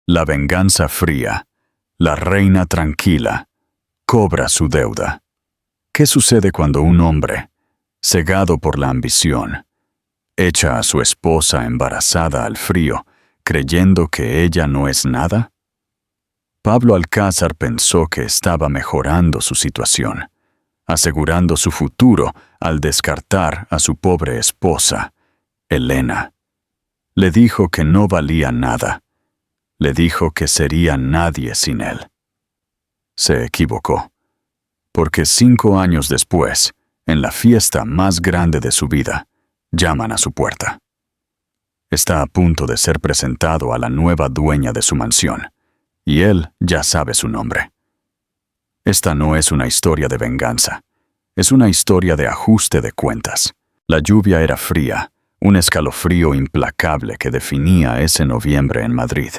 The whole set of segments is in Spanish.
La venganza fría, la reina tranquila, cobra su deuda. ¿Qué sucede cuando un hombre, cegado por la ambición, echa a su esposa embarazada al frío, creyendo que ella no es nada? Pablo Alcázar pensó que estaba mejorando su situación, asegurando su futuro al descartar a su pobre esposa, Helena. Le dijo que no valía nada. Le dijo que sería nadie sin él. Se equivocó, porque 5 años después, en la fiesta más grande de su vida, llaman a su puerta. Está a punto de ser presentado a la nueva dueña de su mansión, y él ya sabe su nombre. Esta no es una historia de venganza, es una historia de ajuste de cuentas. La lluvia era fría, un escalofrío implacable que definía ese noviembre en Madrid,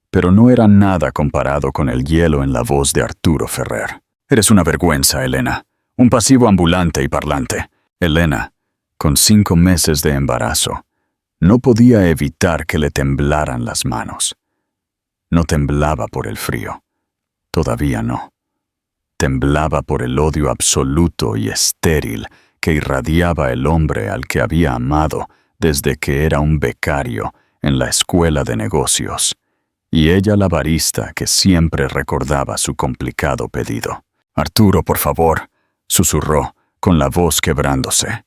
pero no era nada comparado con el hielo en la voz de Arturo Ferrer. Eres una vergüenza, Helena, un pasivo ambulante y parlante. Helena, con 5 meses de embarazo, no podía evitar que le temblaran las manos. No temblaba por el frío, todavía no. Temblaba por el odio absoluto y estéril que irradiaba el hombre al que había amado desde que era un becario en la escuela de negocios, y ella la barista que siempre recordaba su complicado pedido. «Arturo, por favor», susurró, con la voz quebrándose.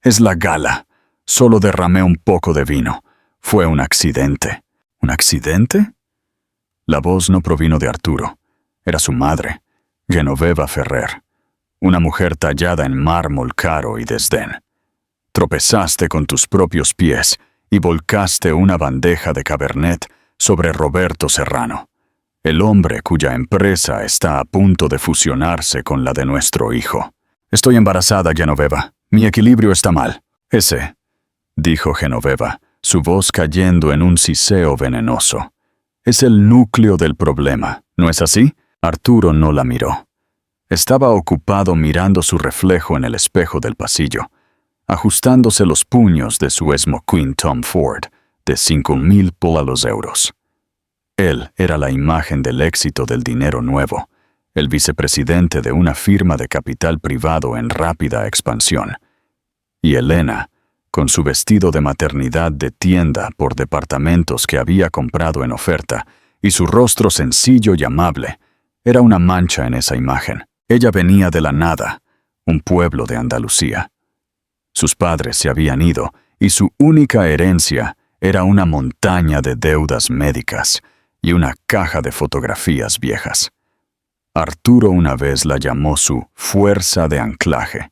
«Es la gala. Solo derramé un poco de vino. Fue un accidente». «¿Un accidente?» La voz no provino de Arturo. Era su madre, Genoveva Ferrer, una mujer tallada en mármol caro y desdén. Tropezaste con tus propios pies y volcaste una bandeja de Cabernet sobre Roberto Serrano, el hombre cuya empresa está a punto de fusionarse con la de nuestro hijo. «Estoy embarazada, Genoveva. Mi equilibrio está mal». «Ese», dijo Genoveva, su voz cayendo en un siseo venenoso, «es el núcleo del problema, ¿no es así?» Arturo no la miró. Estaba ocupado mirando su reflejo en el espejo del pasillo, ajustándose los puños de su smoking Tom Ford de 5.000 €. Él era la imagen del éxito del dinero nuevo, el vicepresidente de una firma de capital privado en rápida expansión. Y Helena, con su vestido de maternidad de tienda por departamentos que había comprado en oferta, y su rostro sencillo y amable, era una mancha en esa imagen. Ella venía de la nada, un pueblo de Andalucía. Sus padres se habían ido, y su única herencia era una montaña de deudas médicas y una caja de fotografías viejas. Arturo una vez la llamó su fuerza de anclaje.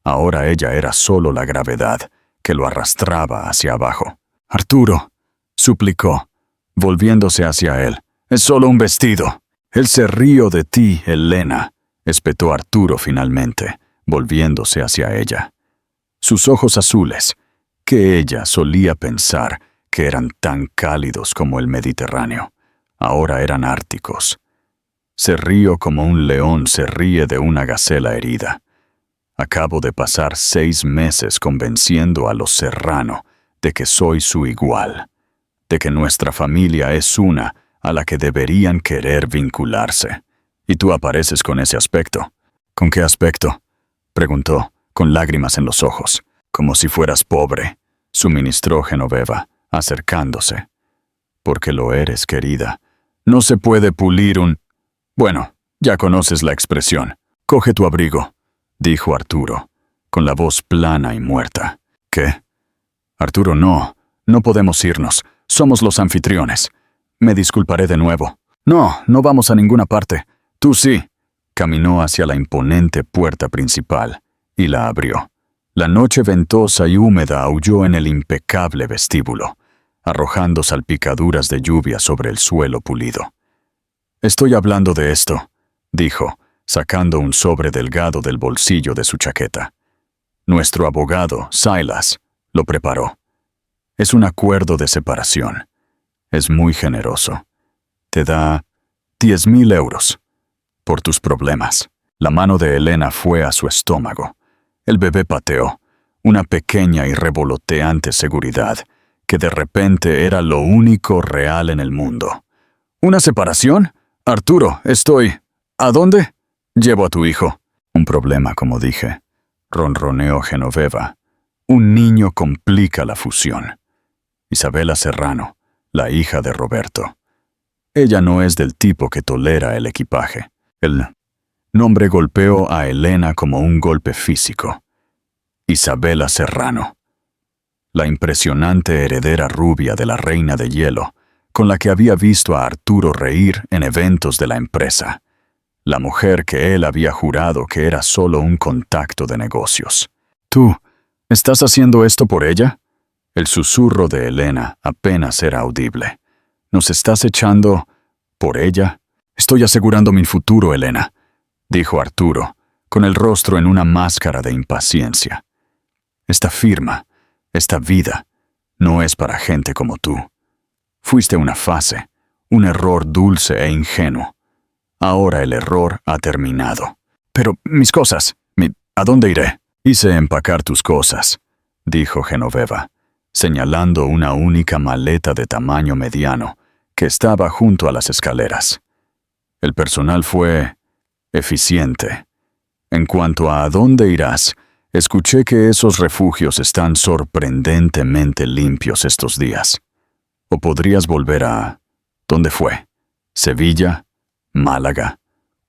Ahora ella era solo la gravedad que lo arrastraba hacia abajo. «Arturo», suplicó, volviéndose hacia él, «es solo un vestido». «Él se río de ti, Helena», espetó Arturo finalmente, volviéndose hacia ella. Sus ojos azules, que ella solía pensar que eran tan cálidos como el Mediterráneo, ahora eran árticos. Se río como un león se ríe de una gacela herida. Acabo de pasar 6 meses convenciendo a los Serrano de que soy su igual, de que nuestra familia es una a la que deberían querer vincularse. Y tú apareces con ese aspecto». «¿Con qué aspecto?», preguntó, con lágrimas en los ojos. «Como si fueras pobre», suministró Genoveva, acercándose. «Porque lo eres, querida. No se puede pulir un... Bueno, ya conoces la expresión. Coge tu abrigo», dijo Arturo, con la voz plana y muerta. «¿Qué?» «Arturo, no podemos irnos. Somos los anfitriones. Me disculparé de nuevo». «No vamos a ninguna parte. Tú sí». Caminó hacia la imponente puerta principal y la abrió. La noche ventosa y húmeda aulló en el impecable vestíbulo, arrojando salpicaduras de lluvia sobre el suelo pulido. «Estoy hablando de esto», dijo, sacando un sobre delgado del bolsillo de su chaqueta. «Nuestro abogado, Silas, lo preparó. Es un acuerdo de separación. Es muy generoso. Te da 10.000 € por tus problemas». La mano de Helena fue a su estómago. El bebé pateó, una pequeña y revoloteante seguridad, que de repente era lo único real en el mundo. ¿Una separación? Arturo, estoy... ¿A dónde? Llevo a tu hijo. Un problema, como dije. Ronroneó Genoveva. Un niño complica la fusión. Isabela Serrano, la hija de Roberto. Ella no es del tipo que tolera el equipaje. El nombre golpeó a Elena como un golpe físico. Isabela Serrano. La impresionante heredera rubia de la Reina de Hielo, con la que había visto a Arturo reír en eventos de la empresa. La mujer que él había jurado que era solo un contacto de negocios. ¿Tú estás haciendo esto por ella? El susurro de Elena apenas era audible. ¿Nos estás echando por ella? Estoy asegurando mi futuro, Elena, dijo Arturo, con el rostro en una máscara de impaciencia. Esta firma, esta vida, no es para gente como tú. Fuiste una fase, un error dulce e ingenuo. Ahora el error ha terminado. Pero mis cosas, ¿a dónde iré? Hice empacar tus cosas, dijo Genoveva, señalando una única maleta de tamaño mediano que estaba junto a las escaleras. El personal fue eficiente. En cuanto a dónde irás, escuché que esos refugios están sorprendentemente limpios estos días. O podrías volver a... ¿Dónde fue? ¿Sevilla? ¿Málaga?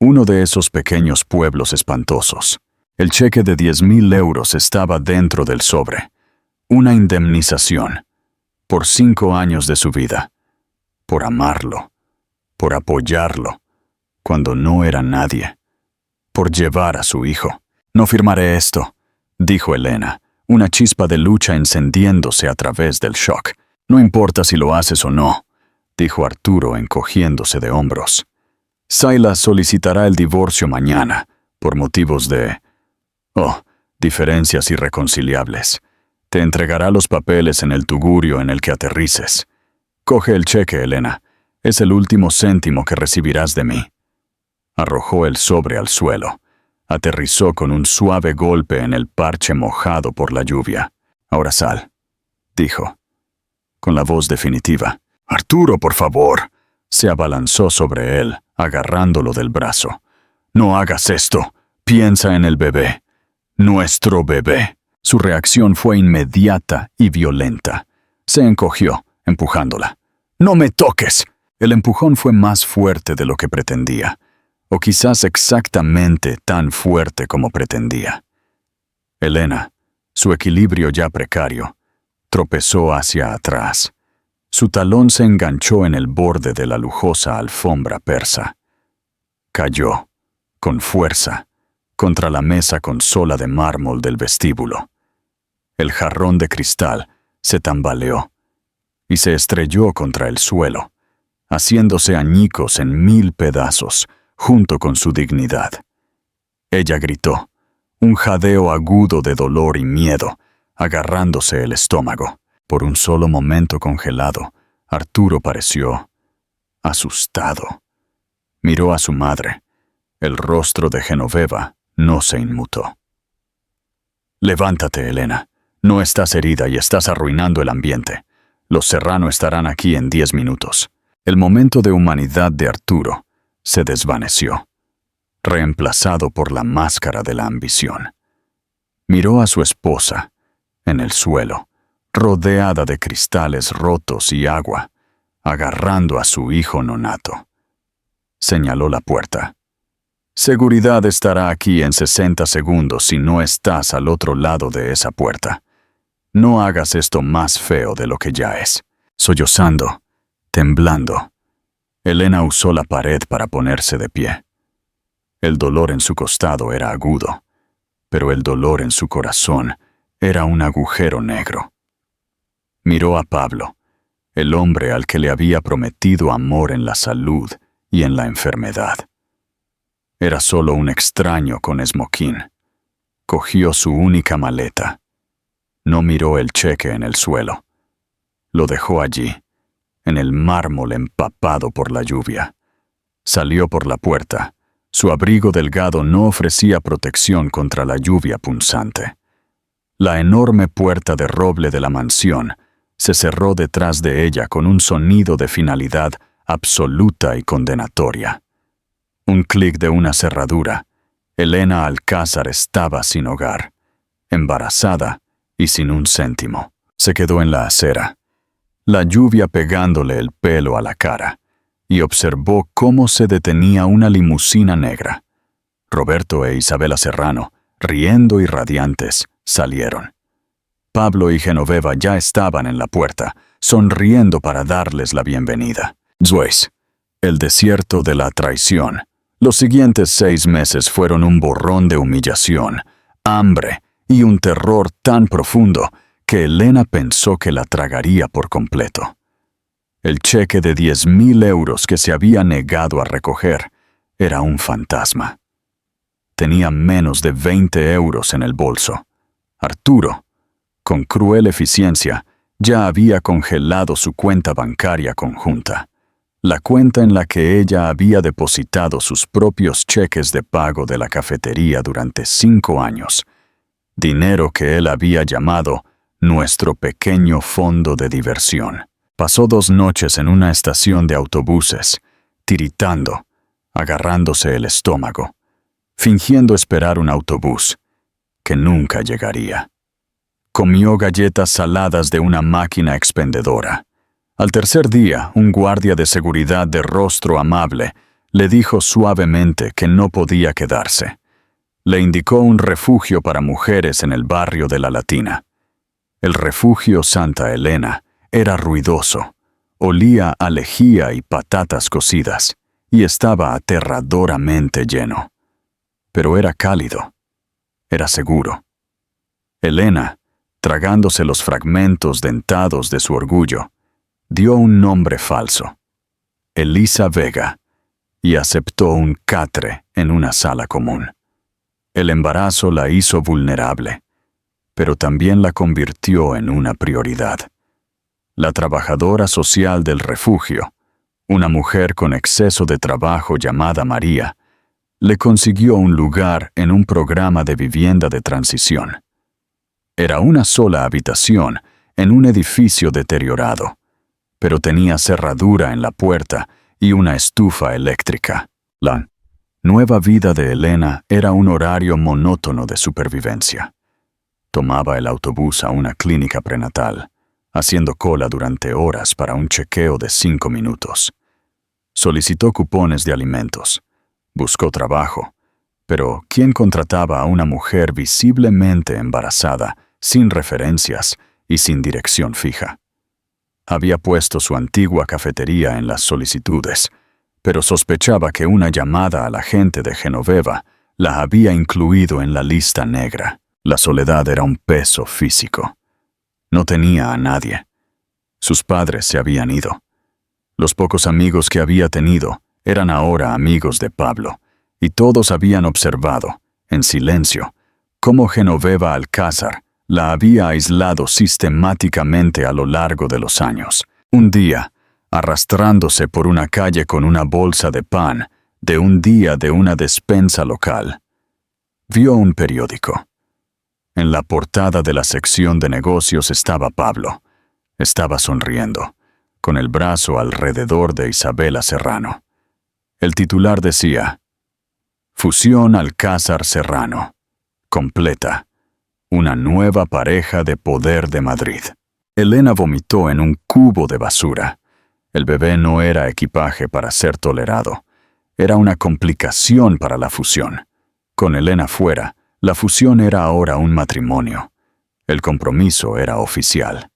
Uno de esos pequeños pueblos espantosos. El cheque de 10.000 euros estaba dentro del sobre. Una indemnización. Por 5 años de su vida. Por amarlo. Por apoyarlo. Cuando no era nadie. Por llevar a su hijo. No firmaré esto, dijo Elena, una chispa de lucha encendiéndose a través del shock. No importa si lo haces o no, dijo Arturo encogiéndose de hombros. Sayla solicitará el divorcio mañana, por motivos de... diferencias irreconciliables. Te entregará los papeles en el tugurio en el que aterrices. Coge el cheque, Elena. Es el último céntimo que recibirás de mí. Arrojó el sobre al suelo. Aterrizó con un suave golpe en el parche mojado por la lluvia. Ahora sal, dijo, con la voz definitiva. Arturo, por favor. Se abalanzó sobre él, agarrándolo del brazo. No hagas esto. Piensa en el bebé. Nuestro bebé. Su reacción fue inmediata y violenta. Se encogió, empujándola. ¡No me toques! El empujón fue más fuerte de lo que pretendía. O quizás exactamente tan fuerte como pretendía. Elena, su equilibrio ya precario, tropezó hacia atrás. Su talón se enganchó en el borde de la lujosa alfombra persa. Cayó, con fuerza, contra la mesa con sola de mármol del vestíbulo. El jarrón de cristal se tambaleó y se estrelló contra el suelo, haciéndose añicos en 1000 pedazos, junto con su dignidad. Ella gritó, un jadeo agudo de dolor y miedo, agarrándose el estómago. Por un solo momento congelado, Arturo pareció asustado. Miró a su madre. El rostro de Genoveva no se inmutó. Levántate, Elena. No estás herida y estás arruinando el ambiente. Los Serrano estarán aquí en 10 minutos. El momento de humanidad de Arturo se desvaneció, reemplazado por la máscara de la ambición. Miró a su esposa, en el suelo, rodeada de cristales rotos y agua, agarrando a su hijo nonato. Señaló la puerta. Seguridad estará aquí en 60 segundos si no estás al otro lado de esa puerta. No hagas esto más feo de lo que ya es. Sollozando, temblando, Elena usó la pared para ponerse de pie. El dolor en su costado era agudo, pero el dolor en su corazón era un agujero negro. Miró a Pablo, el hombre al que le había prometido amor en la salud y en la enfermedad. Era solo un extraño con esmoquín. Cogió su única maleta. No miró el cheque en el suelo. Lo dejó allí, en el mármol empapado por la lluvia. Salió por la puerta. Su abrigo delgado no ofrecía protección contra la lluvia punzante. La enorme puerta de roble de la mansión se cerró detrás de ella con un sonido de finalidad absoluta y condenatoria. Un clic de una cerradura. Elena Alcázar estaba sin hogar, embarazada y sin un céntimo. Se quedó en la acera, la lluvia pegándole el pelo a la cara, y observó cómo se detenía una limusina negra. Roberto e Isabela Serrano, riendo y radiantes, salieron. Pablo y Genoveva ya estaban en la puerta, sonriendo para darles la bienvenida. Zweis, el desierto de la traición. Los siguientes 6 meses fueron un borrón de humillación, hambre y un terror tan profundo que Elena pensó que la tragaría por completo. El cheque de 10.000 euros que se había negado a recoger era un fantasma. Tenía menos de 20 euros en el bolso. Arturo, con cruel eficiencia, ya había congelado su cuenta bancaria conjunta, la cuenta en la que ella había depositado sus propios cheques de pago de la cafetería durante 5 años, dinero que él había llamado nuestro pequeño fondo de diversión. Pasó 2 noches en una estación de autobuses, tiritando, agarrándose el estómago, fingiendo esperar un autobús, que nunca llegaría. Comió galletas saladas de una máquina expendedora. Al tercer día, un guardia de seguridad de rostro amable le dijo suavemente que no podía quedarse. Le indicó un refugio para mujeres en el barrio de La Latina. El refugio Santa Elena era ruidoso, olía a lejía y patatas cocidas, y estaba aterradoramente lleno. Pero era cálido, era seguro. Elena, tragándose los fragmentos dentados de su orgullo, dio un nombre falso, Elisa Vega, y aceptó un catre en una sala común. El embarazo la hizo vulnerable, pero también la convirtió en una prioridad. La trabajadora social del refugio, una mujer con exceso de trabajo llamada María, le consiguió un lugar en un programa de vivienda de transición. Era una sola habitación en un edificio deteriorado, pero tenía cerradura en la puerta y una estufa eléctrica. La nueva vida de Elena era un horario monótono de supervivencia. Tomaba el autobús a una clínica prenatal, haciendo cola durante horas para un chequeo de 5 minutos. Solicitó cupones de alimentos. Buscó trabajo. Pero ¿quién contrataba a una mujer visiblemente embarazada, sin referencias y sin dirección fija? Había puesto su antigua cafetería en las solicitudes, pero sospechaba que una llamada a la gente de Genoveva la había incluido en la lista negra. La soledad era un peso físico. No tenía a nadie. Sus padres se habían ido. Los pocos amigos que había tenido eran ahora amigos de Pablo, y todos habían observado, en silencio, cómo Genoveva Alcázar la había aislado sistemáticamente a lo largo de los años. Un día, arrastrándose por una calle con una bolsa de pan de un día de una despensa local, vio un periódico. En la portada de la sección de negocios estaba Pablo. Estaba sonriendo, con el brazo alrededor de Isabela Serrano. El titular decía: Fusión Alcázar Serrano. Completa. Una nueva pareja de poder de Madrid. Elena vomitó en un cubo de basura. El bebé no era equipaje para ser tolerado. Era una complicación para la fusión. Con Elena fuera, la fusión era ahora un matrimonio. El compromiso era oficial.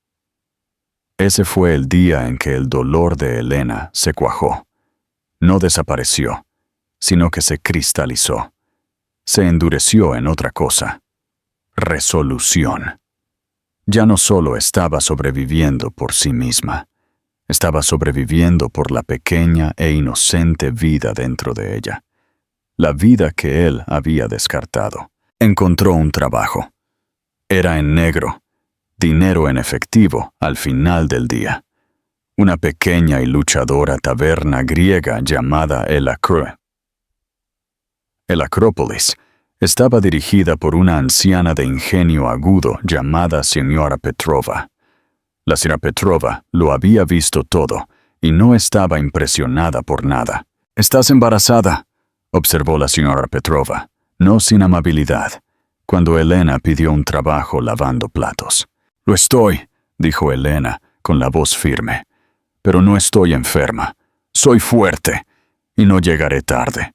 Ese fue el día en que el dolor de Elena se cuajó. No desapareció, sino que se cristalizó. Se endureció en otra cosa. Resolución. Ya no solo estaba sobreviviendo por sí misma, estaba sobreviviendo por la pequeña e inocente vida dentro de ella. La vida que él había descartado. Encontró un trabajo. Era en negro, dinero en efectivo al final del día. Una pequeña y luchadora taberna griega llamada El Acrópolis estaba dirigida por una anciana de ingenio agudo llamada Señora Petrova. La señora Petrova lo había visto todo y no estaba impresionada por nada. «Estás embarazada», observó la señora Petrova, no sin amabilidad, cuando Elena pidió un trabajo lavando platos. «Lo estoy», dijo Elena, con la voz firme, «pero no estoy enferma. Soy fuerte, y no llegaré tarde».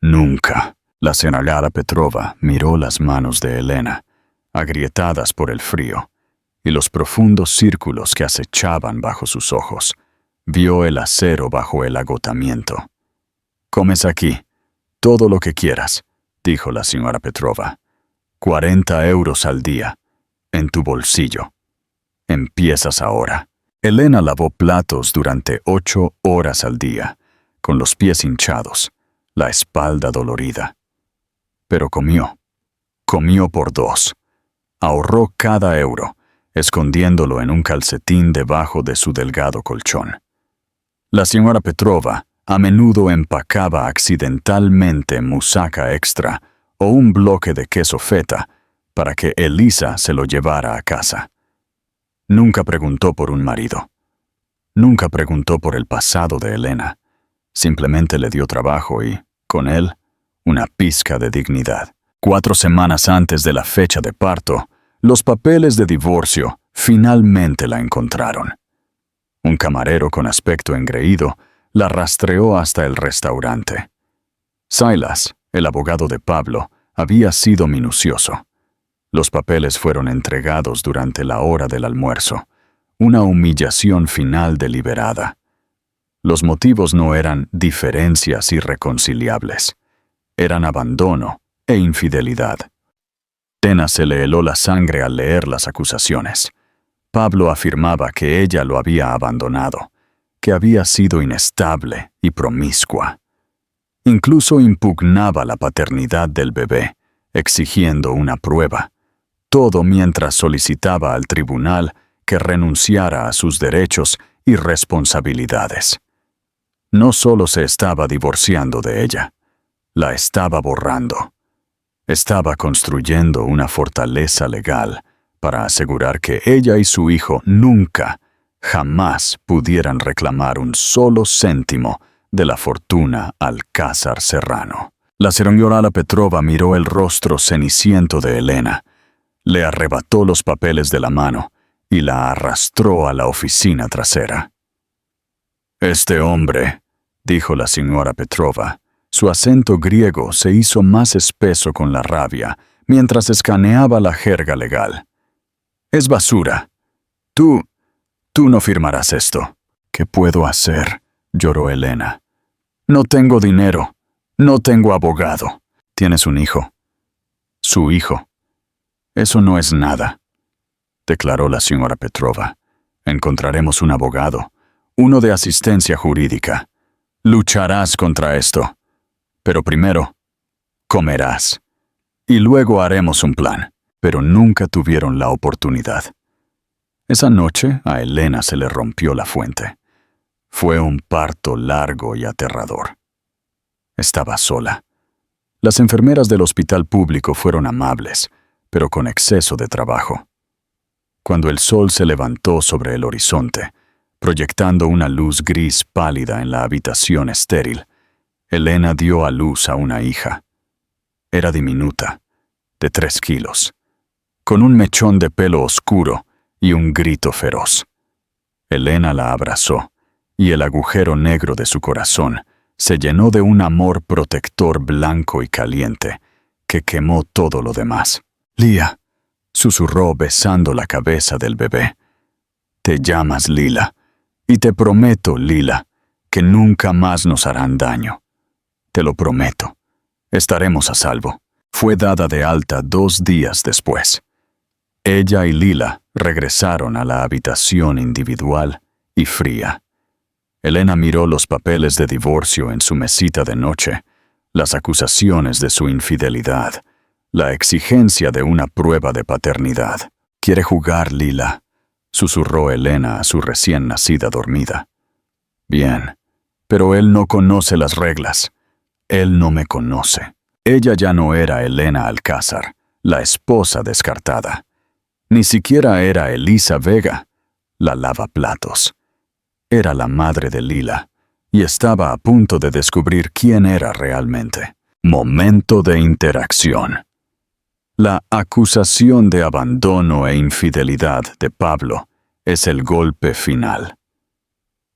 «Nunca». La señora Petrova miró las manos de Elena, agrietadas por el frío, y los profundos círculos que acechaban bajo sus ojos. Vio el acero bajo el agotamiento. «Comes aquí, todo lo que quieras», dijo la señora Petrova. 40 euros al día, en tu bolsillo. Empiezas ahora. Elena lavó platos durante 8 horas al día, con los pies hinchados, la espalda dolorida. Pero comió por 2. Ahorró cada euro, escondiéndolo en un calcetín debajo de su delgado colchón. La señora Petrova a menudo empacaba accidentalmente musaca extra o un bloque de queso feta para que Elisa se lo llevara a casa. Nunca preguntó por un marido. Nunca preguntó por el pasado de Elena. Simplemente le dio trabajo y, con él, una pizca de dignidad. 4 semanas antes de la fecha de parto, los papeles de divorcio finalmente la encontraron. Un camarero con aspecto engreído la rastreó hasta el restaurante. Silas, el abogado de Pablo, había sido minucioso. Los papeles fueron entregados durante la hora del almuerzo, una humillación final deliberada. Los motivos no eran diferencias irreconciliables, eran abandono e infidelidad. Elena se le heló la sangre al leer las acusaciones. Pablo afirmaba que ella lo había abandonado, que había sido inestable y promiscua. Incluso impugnaba la paternidad del bebé, exigiendo una prueba. Todo mientras solicitaba al tribunal que renunciara a sus derechos y responsabilidades. No solo se estaba divorciando de ella, la estaba borrando. Estaba construyendo una fortaleza legal para asegurar que ella y su hijo nunca, jamás pudieran reclamar un solo céntimo de la fortuna Alcázar Serrano. La señora Petrova miró el rostro ceniciento de Elena, le arrebató los papeles de la mano y la arrastró a la oficina trasera. «Este hombre», dijo la señora Petrova. Su acento griego se hizo más espeso con la rabia mientras escaneaba la jerga legal. «Es basura. Tú no firmarás esto». «¿Qué puedo hacer?», lloró Elena. «No tengo dinero. No tengo abogado». «Tienes un hijo». «Su hijo». «Eso no es nada», declaró la señora Petrova. «Encontraremos un abogado, uno de asistencia jurídica. Lucharás contra esto. Pero primero, comerás. Y luego haremos un plan». Pero nunca tuvieron la oportunidad. Esa noche a Elena se le rompió la fuente. Fue un parto largo y aterrador. Estaba sola. Las enfermeras del hospital público fueron amables, pero con exceso de trabajo. Cuando el sol se levantó sobre el horizonte, proyectando una luz gris pálida en la habitación estéril, Elena dio a luz a una hija. Era diminuta, de 3 kilos, con un mechón de pelo oscuro y un grito feroz. Elena la abrazó, y el agujero negro de su corazón se llenó de un amor protector blanco y caliente que quemó todo lo demás. «Lía», susurró besando la cabeza del bebé. «Te llamas Lila, y te prometo, Lila, que nunca más nos harán daño. Te lo prometo. Estaremos a salvo». Fue dada de alta 2 días después. Ella y Lila regresaron a la habitación individual y fría. Elena miró los papeles de divorcio en su mesita de noche, las acusaciones de su infidelidad, la exigencia de una prueba de paternidad. «Quiere jugar, Lila», susurró Elena a su recién nacida dormida. «Bien, pero él no conoce las reglas. Él no me conoce». Ella ya no era Elena Alcázar, la esposa descartada. Ni siquiera era Elisa Vega, la lavaplatos. era la madre de Lila, y estaba a punto de descubrir quién era realmente. Momento de interacción. La acusación de abandono e infidelidad de Pablo es el golpe final.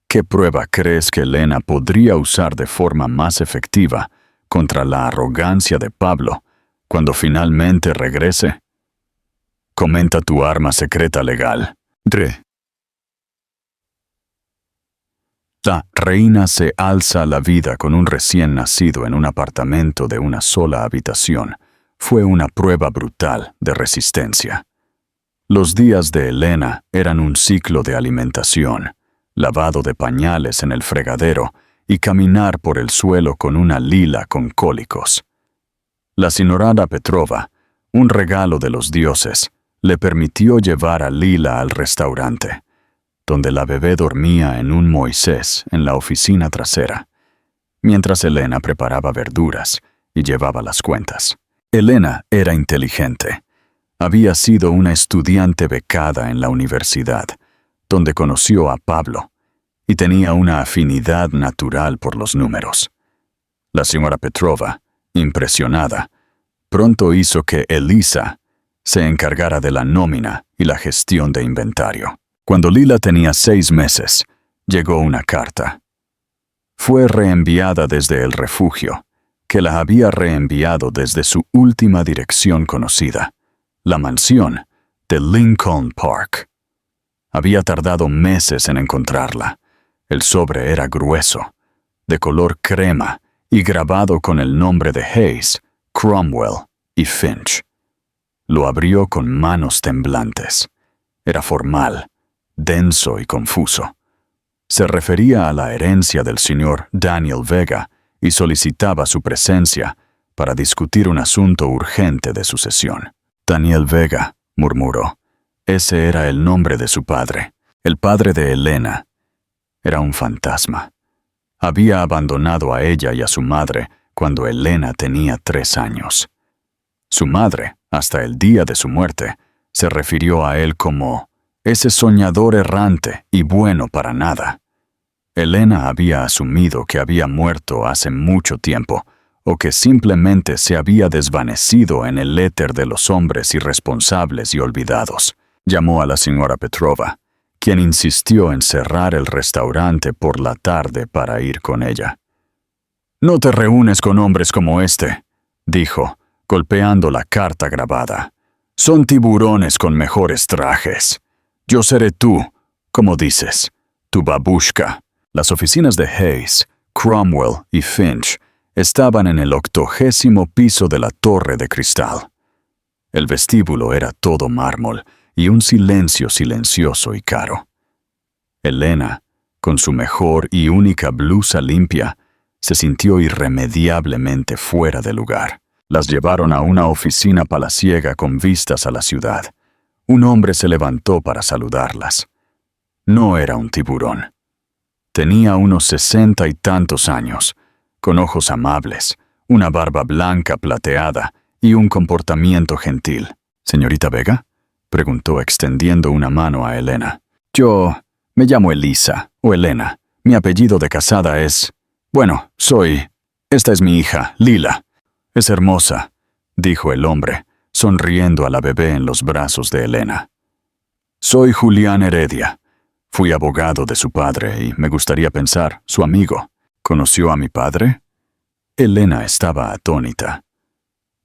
¿Qué prueba crees que Elena podría usar de forma más efectiva contra la arrogancia de Pablo cuando finalmente regrese? Comenta tu arma secreta legal. La reina se alza a la vida con un recién nacido en un apartamento de una sola habitación. Fue una prueba brutal de resistencia. Los días de Elena eran un ciclo de alimentación, lavado de pañales en el fregadero y caminar por el suelo con una Lila con cólicos. La señorita Petrova, un regalo de los dioses, le permitió llevar a Lila al restaurante, donde la bebé dormía en un Moisés en la oficina trasera, mientras Elena preparaba verduras y llevaba las cuentas. Elena era inteligente. Había sido una estudiante becada en la universidad, donde conoció a Pablo, y tenía una afinidad natural por los números. La señora Petrova, impresionada, pronto hizo que Elisa se encargara de la nómina y la gestión de inventario. Cuando Lila tenía 6 meses, llegó una carta. Fue reenviada desde el refugio, que la había reenviado desde su última dirección conocida, la mansión de Lincoln Park. Había tardado meses en encontrarla. El sobre era grueso, de color crema y grabado con el nombre de Hayes, Cromwell y Finch. Lo abrió con manos temblantes. Era formal, denso y confuso. Se refería a la herencia del señor Daniel Vega y solicitaba su presencia para discutir un asunto urgente de sucesión. Daniel Vega, murmuró. Ese era el nombre de su padre. El padre de Elena. Era un fantasma. Había abandonado a ella y a su madre cuando Elena tenía 3 años. Su madre, hasta el día de su muerte, se refirió a él como ese soñador errante y bueno para nada. Elena había asumido que había muerto hace mucho tiempo, o que simplemente se había desvanecido en el éter de los hombres irresponsables y olvidados. Llamó a la señora Petrova, quien insistió en cerrar el restaurante por la tarde para ir con ella. «No te reúnes con hombres como este», dijo, golpeando la carta grabada. «Son tiburones con mejores trajes. Yo seré tú, como dices, tu babushka». Las oficinas de Hayes, Cromwell y Finch estaban en el 80º piso de la torre de cristal. El vestíbulo era todo mármol y un silencio silencioso y caro. Elena, con su mejor y única blusa limpia, se sintió irremediablemente fuera de lugar. Las llevaron a una oficina palaciega con vistas a la ciudad. Un hombre se levantó para saludarlas. No era un tiburón. Tenía unos 60 y tantos años, con ojos amables, una barba blanca plateada y un comportamiento gentil. «¿Señorita Vega?», preguntó extendiendo una mano a Elena. «Yo me llamo Elisa, o Elena. Mi apellido de casada es... Bueno, soy... Esta es mi hija, Lila. Es hermosa», dijo el hombre, sonriendo a la bebé en los brazos de Elena. «Soy Julián Heredia. Fui abogado de su padre y, me gustaría pensar, su amigo. ¿Conoció a mi padre?» Elena estaba atónita.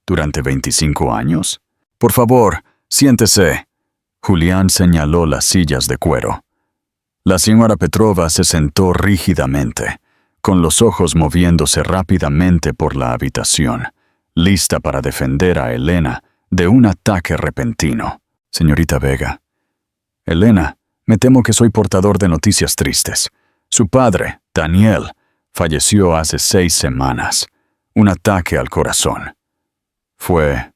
«¿Durante 25 años? Por favor, siéntese». Julián señaló las sillas de cuero. La señora Petrova se sentó rígidamente, con los ojos moviéndose rápidamente por la habitación, lista para defender a Elena de un ataque repentino. «Señorita Vega». «Elena, me temo que soy portador de noticias tristes. Su padre, Daniel, falleció hace 6 semanas. Un ataque al corazón. Fue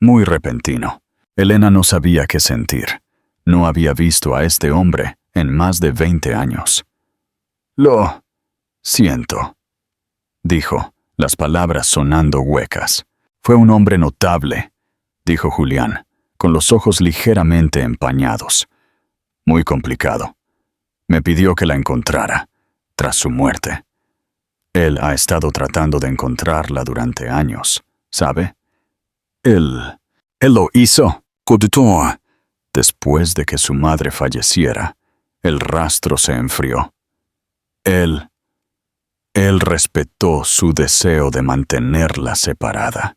muy repentino». Elena no sabía qué sentir. No había visto a este hombre en más de 20 años. «Lo siento», dijo, las palabras sonando huecas. «Fue un hombre notable», dijo Julián, con los ojos ligeramente empañados. «Muy complicado. Me pidió que la encontrara, tras su muerte. Él ha estado tratando de encontrarla durante años, ¿sabe? Él lo hizo. Después de que su madre falleciera, el rastro se enfrió. Él respetó su deseo de mantenerla separada.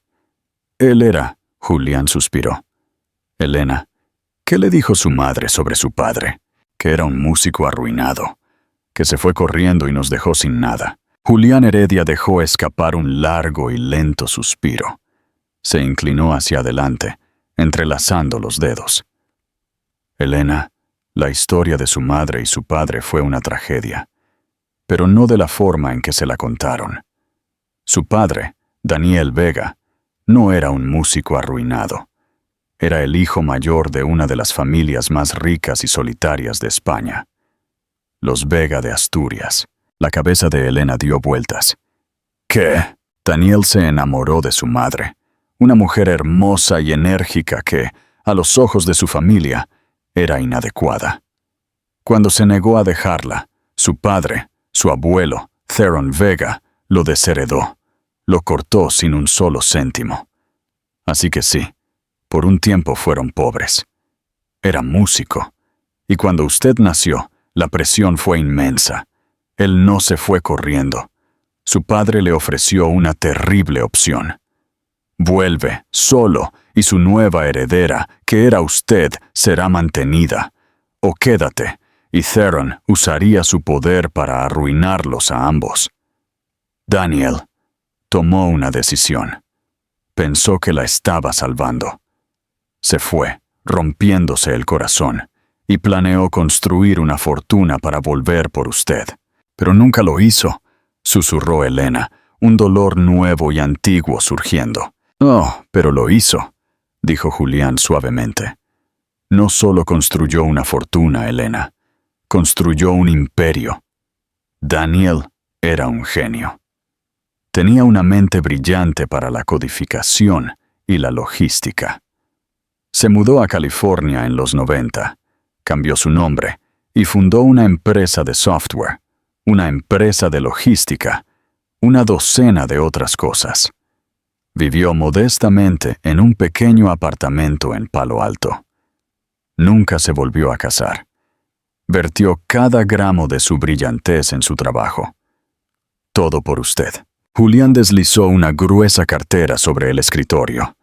Julián suspiró. Elena, ¿qué le dijo su madre sobre su padre? Que era un músico arruinado, que se fue corriendo y nos dejó sin nada. Julián Heredia dejó escapar un largo y lento suspiro. Se inclinó hacia adelante, entrelazando los dedos. Elena, la historia de su madre y su padre fue una tragedia, pero no de la forma en que se la contaron. Su padre, Daniel Vega, no era un músico arruinado. Era el hijo mayor de una de las familias más ricas y solitarias de España. Los Vega de Asturias. La cabeza de Elena dio vueltas. ¿Qué? Daniel se enamoró de su madre, una mujer hermosa y enérgica que, a los ojos de su familia, era inadecuada. Cuando se negó a dejarla, su padre, su abuelo, Theron Vega, lo desheredó. Lo cortó sin un solo céntimo. Así que sí, por un tiempo fueron pobres. Era músico, y cuando usted nació, la presión fue inmensa. Él no se fue corriendo. Su padre le ofreció una terrible opción. Vuelve, solo, y su nueva heredera, que era usted, será mantenida. O quédate, y Theron usaría su poder para arruinarlos a ambos. Daniel tomó una decisión. Pensó que la estaba salvando. Se fue, rompiéndose el corazón, y planeó construir una fortuna para volver por usted. Pero nunca lo hizo, susurró Elena, un dolor nuevo y antiguo surgiendo. Oh, pero lo hizo, dijo Julián suavemente. No solo construyó una fortuna, Elena, construyó un imperio. Daniel era un genio. Tenía una mente brillante para la codificación y la logística. Se mudó a California en los 90, cambió su nombre y fundó una empresa de software, una empresa de logística, una docena de otras cosas. Vivió modestamente en un pequeño apartamento en Palo Alto. Nunca se volvió a casar. Vertió cada gramo de su brillantez en su trabajo. Todo por usted. Julián deslizó una gruesa cartera sobre el escritorio.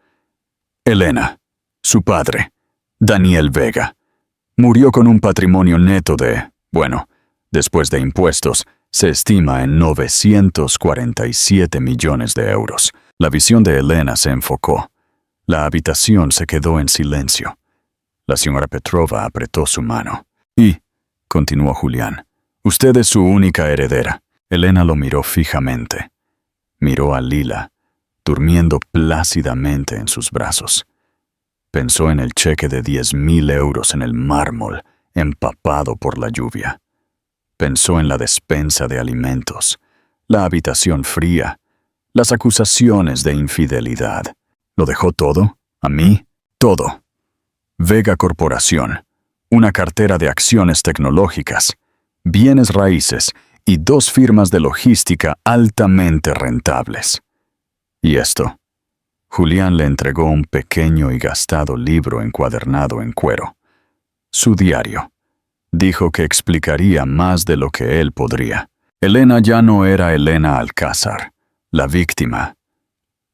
Elena, su padre, Daniel Vega, murió con un patrimonio neto de, después de impuestos, se estima en 947 millones de euros. La visión de Elena se enfocó. La habitación se quedó en silencio. La señora Petrova apretó su mano. Y, continuó Julián, usted es su única heredera. Elena lo miró fijamente. Miró a Lila, durmiendo plácidamente en sus brazos. Pensó en el cheque de 10.000 euros en el mármol, empapado por la lluvia. Pensó en la despensa de alimentos, la habitación fría, las acusaciones de infidelidad. ¿Lo dejó todo? ¿A mí? Todo. Vega Corporación, una cartera de acciones tecnológicas, bienes raíces y 2 firmas de logística altamente rentables. ¿Y esto? Julián le entregó un pequeño y gastado libro encuadernado en cuero. Su diario. Dijo que explicaría más de lo que él podría. Elena ya no era Elena Alcázar, la víctima.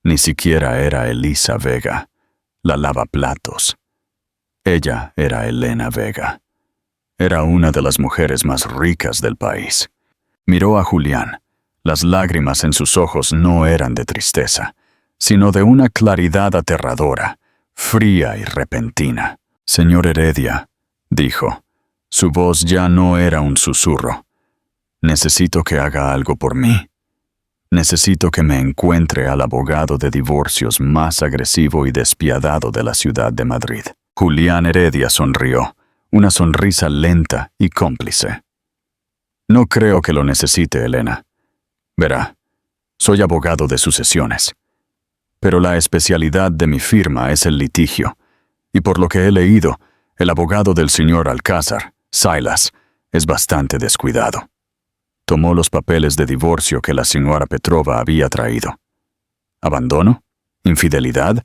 Ni siquiera era Elisa Vega, la lavaplatos. Ella era Elena Vega. Era una de las mujeres más ricas del país. Miró a Julián. Las lágrimas en sus ojos no eran de tristeza, sino de una claridad aterradora, fría y repentina. Señor Heredia, dijo, su voz ya no era un susurro. Necesito que haga algo por mí. Necesito que me encuentre al abogado de divorcios más agresivo y despiadado de la ciudad de Madrid. Julián Heredia sonrió, una sonrisa lenta y cómplice. No creo que lo necesite, Elena. Verá, soy abogado de sucesiones. Pero la especialidad de mi firma es el litigio, y por lo que he leído, el abogado del señor Alcázar, Silas, es bastante descuidado. Tomó los papeles de divorcio que la señora Petrova había traído. ¿Abandono? ¿Infidelidad?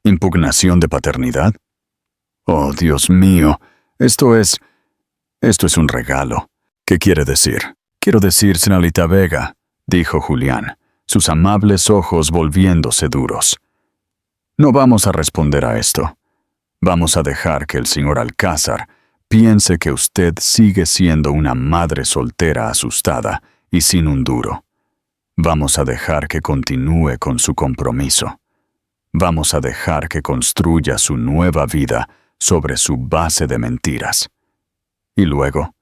¿Impugnación de paternidad? Oh, Dios mío, esto es un regalo. ¿Qué quiere decir? Quiero decir, señorita Vega, dijo Julián, sus amables ojos volviéndose duros. No vamos a responder a esto. Vamos a dejar que el señor Alcázar piense que usted sigue siendo una madre soltera asustada y sin un duro. Vamos a dejar que continúe con su compromiso. Vamos a dejar que construya su nueva vida sobre su base de mentiras. Y luego,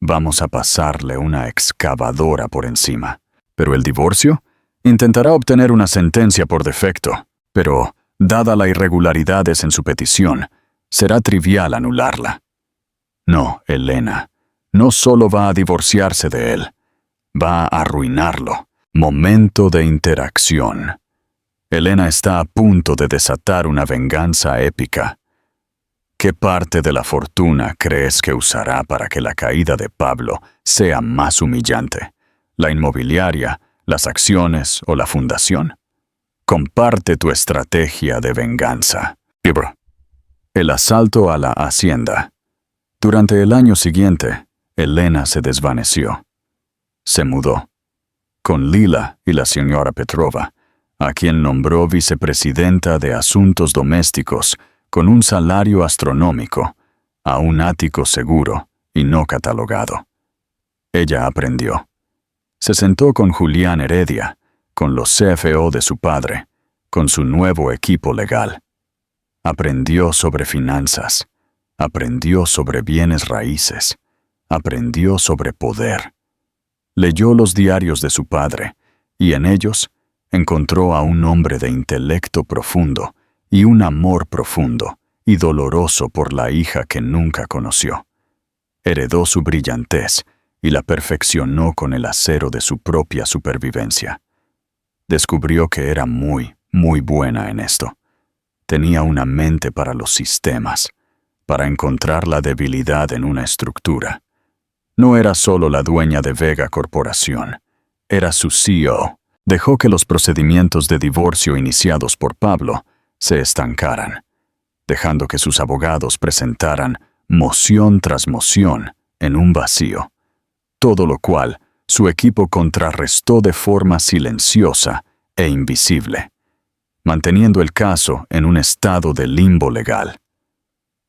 vamos a pasarle una excavadora por encima. ¿Pero el divorcio? Intentará obtener una sentencia por defecto, pero, dada las irregularidades en su petición, será trivial anularla. No, Elena, no solo va a divorciarse de él, va a arruinarlo. Momento de interacción. Elena está a punto de desatar una venganza épica. ¿Qué parte de la fortuna crees que usará para que la caída de Pablo sea más humillante? ¿La inmobiliaria, las acciones o la fundación? Comparte tu estrategia de venganza. El asalto a la hacienda. Durante el año siguiente, Elena se desvaneció. Se mudó. Con Lila y la señora Petrova, a quien nombró vicepresidenta de Asuntos Domésticos con un salario astronómico, a un ático seguro y no catalogado. Ella aprendió. Se sentó con Julián Heredia, con los CFO de su padre, con su nuevo equipo legal. Aprendió sobre finanzas, aprendió sobre bienes raíces, aprendió sobre poder. Leyó los diarios de su padre, y en ellos encontró a un hombre de intelecto profundo y un amor profundo y doloroso por la hija que nunca conoció. Heredó su brillantez y la perfeccionó con el acero de su propia supervivencia. Descubrió que era muy, muy buena en esto. Tenía una mente para los sistemas, para encontrar la debilidad en una estructura. No era solo la dueña de Vega Corporación, era su CEO. Dejó que los procedimientos de divorcio iniciados por Pablo se estancaran, dejando que sus abogados presentaran moción tras moción en un vacío, todo lo cual su equipo contrarrestó de forma silenciosa e invisible, manteniendo el caso en un estado de limbo legal.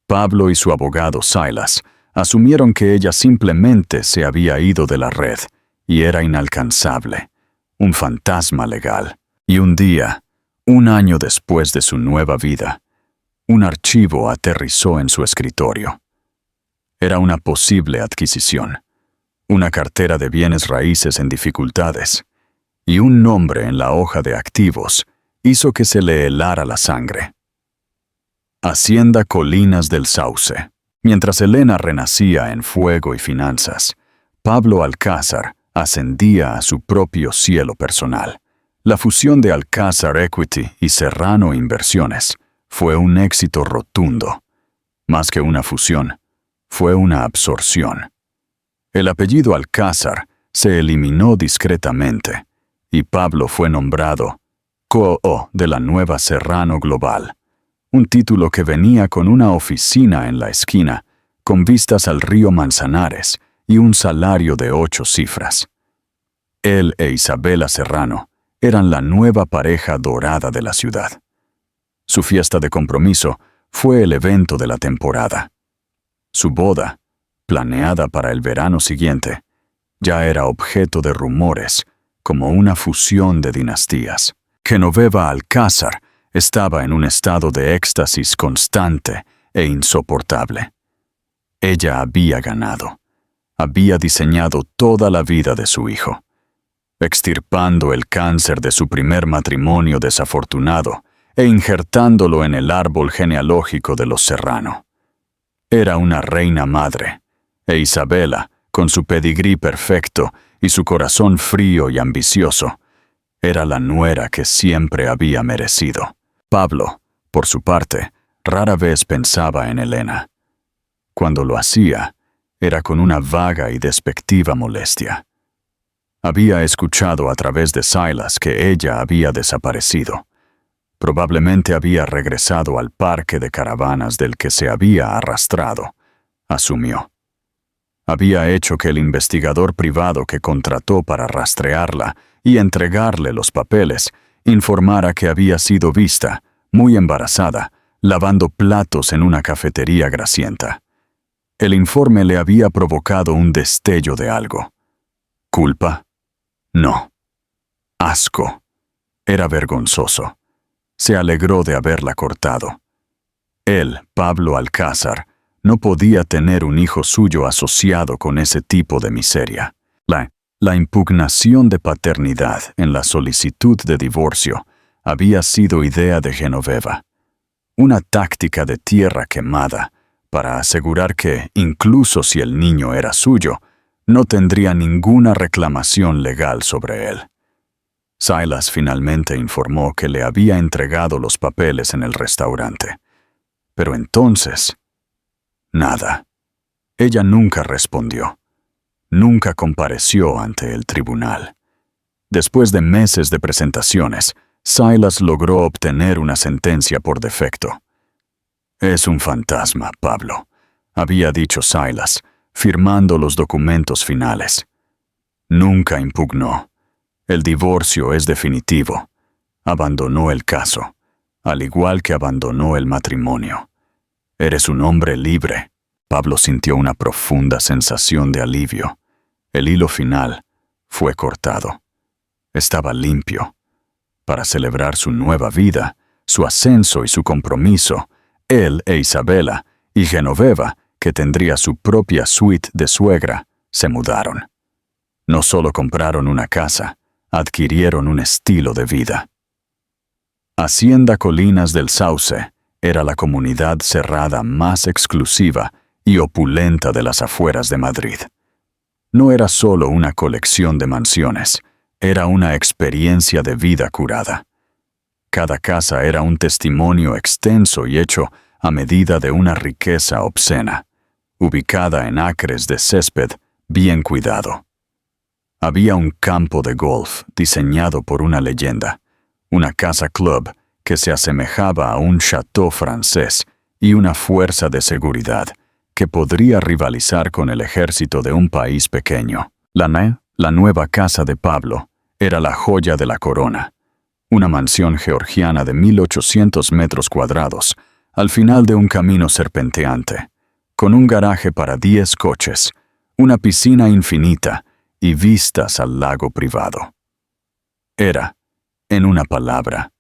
Pablo y su abogado Silas asumieron que ella simplemente se había ido de la red y era inalcanzable, un fantasma legal. Y un día, un año después de su nueva vida, un archivo aterrizó en su escritorio. Era una posible adquisición, una cartera de bienes raíces en dificultades, y un nombre en la hoja de activos hizo que se le helara la sangre. Hacienda Colinas del Sauce. Mientras Elena renacía en fuego y finanzas, Pablo Alcázar ascendía a su propio cielo personal. La fusión de Alcázar Equity y Serrano Inversiones fue un éxito rotundo. Más que una fusión, fue una absorción. El apellido Alcázar se eliminó discretamente y Pablo fue nombrado COO de la nueva Serrano Global, un título que venía con una oficina en la esquina, con vistas al río Manzanares y un salario de 8 cifras. Él e Isabela Serrano eran la nueva pareja dorada de la ciudad. Su fiesta de compromiso fue el evento de la temporada. Su boda, planeada para el verano siguiente, ya era objeto de rumores, como una fusión de dinastías. Genoveva Alcázar estaba en un estado de éxtasis constante e insoportable. Ella había ganado. Había diseñado toda la vida de su hijo, extirpando el cáncer de su primer matrimonio desafortunado e injertándolo en el árbol genealógico de los Serrano. Era una reina madre, e Isabela, con su pedigrí perfecto y su corazón frío y ambicioso, era la nuera que siempre había merecido. Pablo, por su parte, rara vez pensaba en Elena. Cuando lo hacía, era con una vaga y despectiva molestia. Había escuchado a través de Silas que ella había desaparecido. Probablemente había regresado al parque de caravanas del que se había arrastrado, asumió. Había hecho que el investigador privado que contrató para rastrearla y entregarle los papeles informara que había sido vista, muy embarazada, lavando platos en una cafetería grasienta. El informe le había provocado un destello de algo. ¿Culpa? No. Asco. Era vergonzoso. Se alegró de haberla cortado. Él, Pablo Alcázar, no podía tener un hijo suyo asociado con ese tipo de miseria. La impugnación de paternidad en la solicitud de divorcio había sido idea de Genoveva. Una táctica de tierra quemada para asegurar que, incluso si el niño era suyo, no tendría ninguna reclamación legal sobre él. Silas finalmente informó que le había entregado los papeles en el restaurante. Pero entonces, nada. Ella nunca respondió. Nunca compareció ante el tribunal. Después de meses de presentaciones, Silas logró obtener una sentencia por defecto. «Es un fantasma, Pablo», había dicho Silas, firmando los documentos finales. Nunca impugnó. El divorcio es definitivo. Abandonó el caso, al igual que abandonó el matrimonio. Eres un hombre libre. Pablo sintió una profunda sensación de alivio. El hilo final fue cortado. Estaba limpio. Para celebrar su nueva vida, su ascenso y su compromiso, él e Isabela y Genoveva, que tendría su propia suite de suegra, se mudaron. No solo compraron una casa, adquirieron un estilo de vida. Hacienda Colinas del Sauce era la comunidad cerrada más exclusiva y opulenta de las afueras de Madrid. No era solo una colección de mansiones, era una experiencia de vida curada. Cada casa era un testimonio extenso y hecho a medida de una riqueza obscena, ubicada en acres de césped bien cuidado. Había un campo de golf diseñado por una leyenda, una casa club que se asemejaba a un château francés y una fuerza de seguridad que podría rivalizar con el ejército de un país pequeño. La nueva casa de Pablo era la joya de la corona, una mansión georgiana de 1.800 metros cuadrados, al final de un camino serpenteante, con un garaje para 10 coches, una piscina infinita y vistas al lago privado. Era, en una palabra,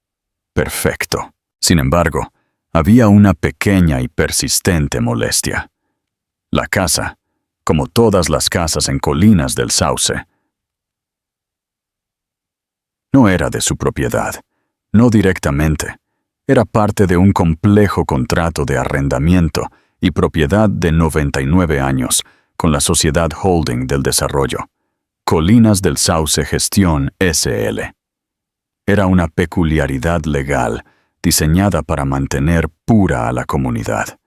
perfecto. Sin embargo, había una pequeña y persistente molestia. La casa, como todas las casas en Colinas del Sauce, no era de su propiedad, no directamente. Era parte de un complejo contrato de arrendamiento y propiedad de 99 años con la Sociedad Holding del Desarrollo, Colinas del Sauce Gestión S.L. Era una peculiaridad legal diseñada para mantener pura a la comunidad.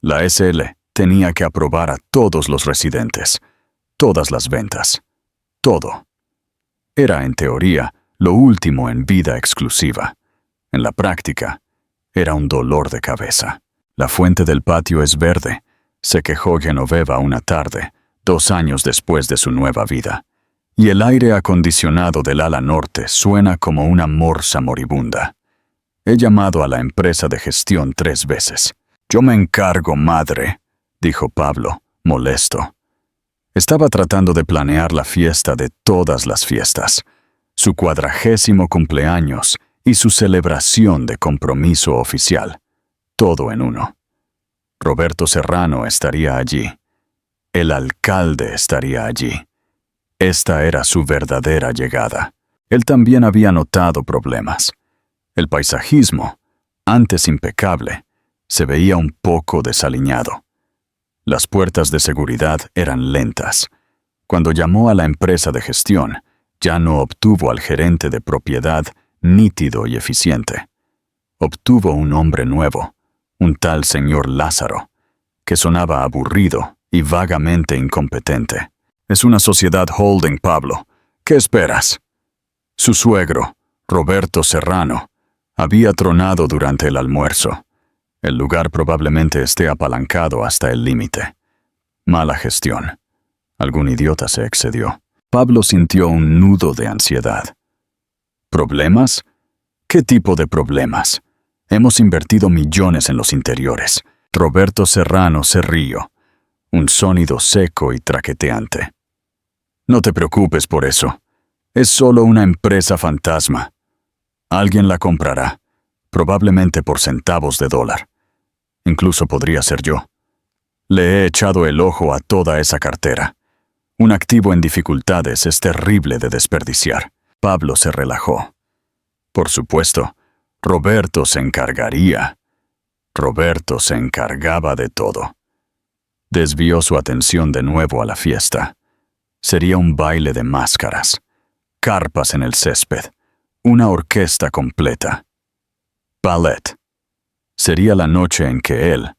La S.L. tenía que aprobar a todos los residentes, todas las ventas, todo. Era, en teoría, lo último en vida exclusiva. En la práctica, era un dolor de cabeza. La fuente del patio es verde, se quejó Genoveva una tarde, 2 años después de su nueva vida. Y el aire acondicionado del ala norte suena como una morsa moribunda. He llamado a la empresa de gestión 3 veces. «Yo me encargo, madre», dijo Pablo, molesto. Estaba tratando de planear la fiesta de todas las fiestas, su 40º cumpleaños y su celebración de compromiso oficial, todo en uno. Roberto Serrano estaría allí. El alcalde estaría allí. Esta era su verdadera llegada. Él también había notado problemas. El paisajismo, antes impecable, se veía un poco desaliñado. Las puertas de seguridad eran lentas. Cuando llamó a la empresa de gestión, ya no obtuvo al gerente de propiedad nítido y eficiente. Obtuvo un hombre nuevo, un tal señor Lázaro, que sonaba aburrido y vagamente incompetente. Es una sociedad holding, Pablo. ¿Qué esperas? Su suegro, Roberto Serrano, había tronado durante el almuerzo. El lugar probablemente esté apalancado hasta el límite. Mala gestión. Algún idiota se excedió. Pablo sintió un nudo de ansiedad. ¿Problemas? ¿Qué tipo de problemas? Hemos invertido millones en los interiores. Roberto Serrano se rió, un sonido seco y traqueteante. No te preocupes por eso. Es solo una empresa fantasma. Alguien la comprará, probablemente por centavos de dólar. Incluso podría ser yo. Le he echado el ojo a toda esa cartera. Un activo en dificultades es terrible de desperdiciar. Pablo se relajó. Por supuesto, Roberto se encargaría. Roberto se encargaba de todo. Desvió su atención de nuevo a la fiesta. Sería un baile de máscaras, carpas en el césped, una orquesta completa. Ballet. Sería la noche en que él,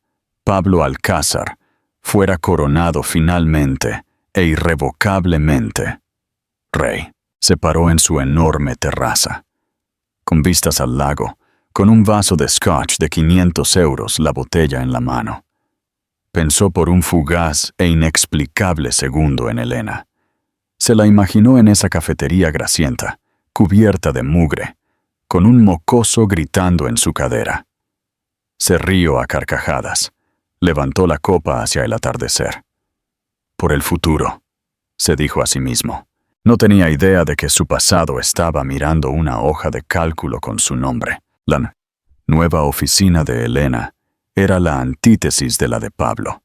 Pablo Alcázar, fuera coronado finalmente e irrevocablemente rey. Se paró en su enorme terraza, con vistas al lago, con un vaso de scotch de 500 euros, la botella en la mano. Pensó por un fugaz e inexplicable segundo en Elena. Se la imaginó en esa cafetería grasienta, cubierta de mugre, con un mocoso gritando en su cadera. Se rió a carcajadas. Levantó la copa hacia el atardecer. Por el futuro, se dijo a sí mismo. No tenía idea de que su pasado estaba mirando una hoja de cálculo con su nombre. La nueva oficina de Elena era la antítesis de la de Pablo.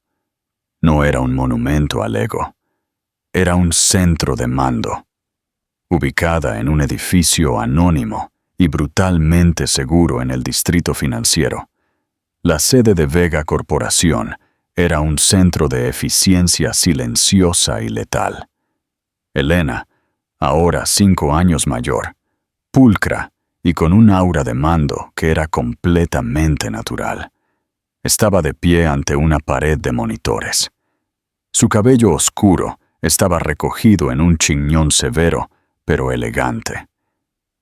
No era un monumento al ego. Era un centro de mando. Ubicada en un edificio anónimo y brutalmente seguro en el distrito financiero, la sede de Vega Corporación era un centro de eficiencia silenciosa y letal. Elena, ahora 5 años mayor, pulcra y con un aura de mando que era completamente natural, estaba de pie ante una pared de monitores. Su cabello oscuro estaba recogido en un chiñón severo, pero elegante.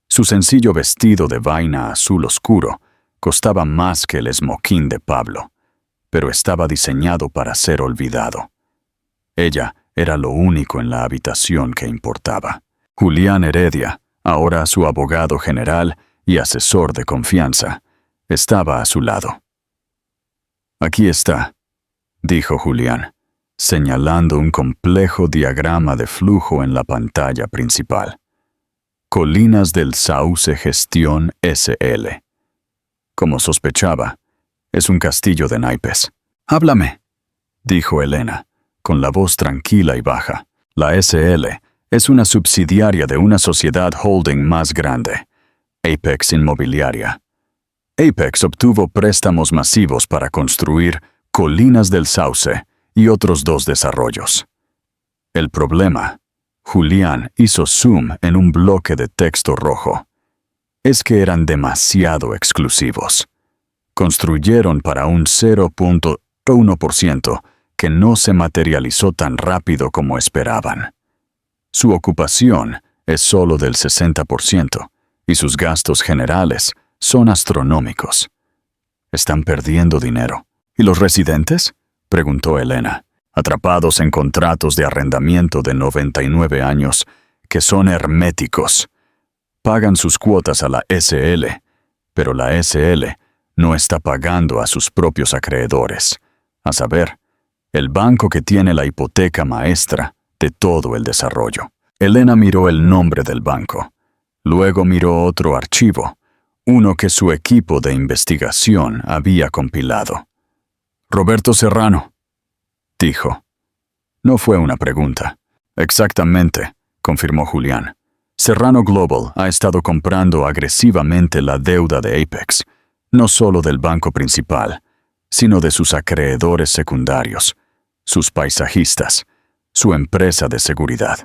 Su sencillo vestido de vaina azul oscuro costaba más que el esmoquín de Pablo, pero estaba diseñado para ser olvidado. Ella era lo único en la habitación que importaba. Julián Heredia, ahora su abogado general y asesor de confianza, estaba a su lado. «Aquí está», dijo Julián, señalando un complejo diagrama de flujo en la pantalla principal. Colinas del Sauce Gestión S.L. Como sospechaba, es un castillo de naipes. «Háblame», dijo Elena, con la voz tranquila y baja. La S.L. es una subsidiaria de una sociedad holding más grande, Apex Inmobiliaria. Apex obtuvo préstamos masivos para construir Colinas del Sauce y otros 2 desarrollos. El problema, Julián hizo zoom en un bloque de texto rojo, es que eran demasiado exclusivos. Construyeron para un 0.1% que no se materializó tan rápido como esperaban. Su ocupación es solo del 60% y sus gastos generales son astronómicos. Están perdiendo dinero. ¿Y los residentes?, preguntó Elena, atrapados en contratos de arrendamiento de 99 años que son herméticos. Pagan sus cuotas a la SL, pero la SL no está pagando a sus propios acreedores, a saber, el banco que tiene la hipoteca maestra de todo el desarrollo. Elena miró el nombre del banco. Luego miró otro archivo, uno que su equipo de investigación había compilado. «Roberto Serrano», dijo. No fue una pregunta. «Exactamente», confirmó Julián. «Serrano Global ha estado comprando agresivamente la deuda de Apex, no solo del banco principal, sino de sus acreedores secundarios, sus paisajistas, su empresa de seguridad.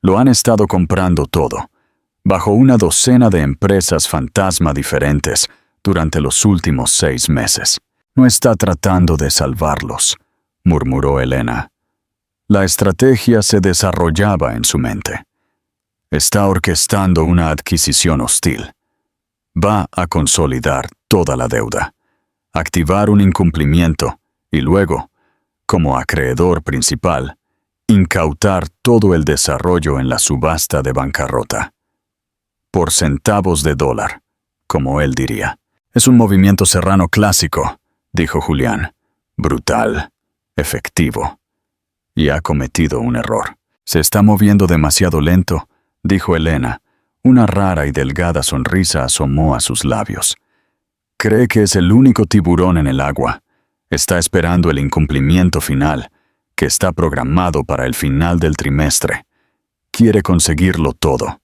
Lo han estado comprando todo, bajo una docena de empresas fantasma diferentes durante los últimos 6 meses. No está tratando de salvarlos, murmuró Elena. La estrategia se desarrollaba en su mente. Está orquestando una adquisición hostil. Va a consolidar toda la deuda, activar un incumplimiento y luego, como acreedor principal, incautar todo el desarrollo en la subasta de bancarrota. Por centavos de dólar, como él diría. Es un movimiento serrano clásico, dijo Julián. Brutal, efectivo. Y ha cometido un error. Se está moviendo demasiado lento, dijo Elena. Una rara y delgada sonrisa asomó a sus labios. Cree que es el único tiburón en el agua. Está esperando el incumplimiento final, que está programado para el final del trimestre. Quiere conseguirlo todo.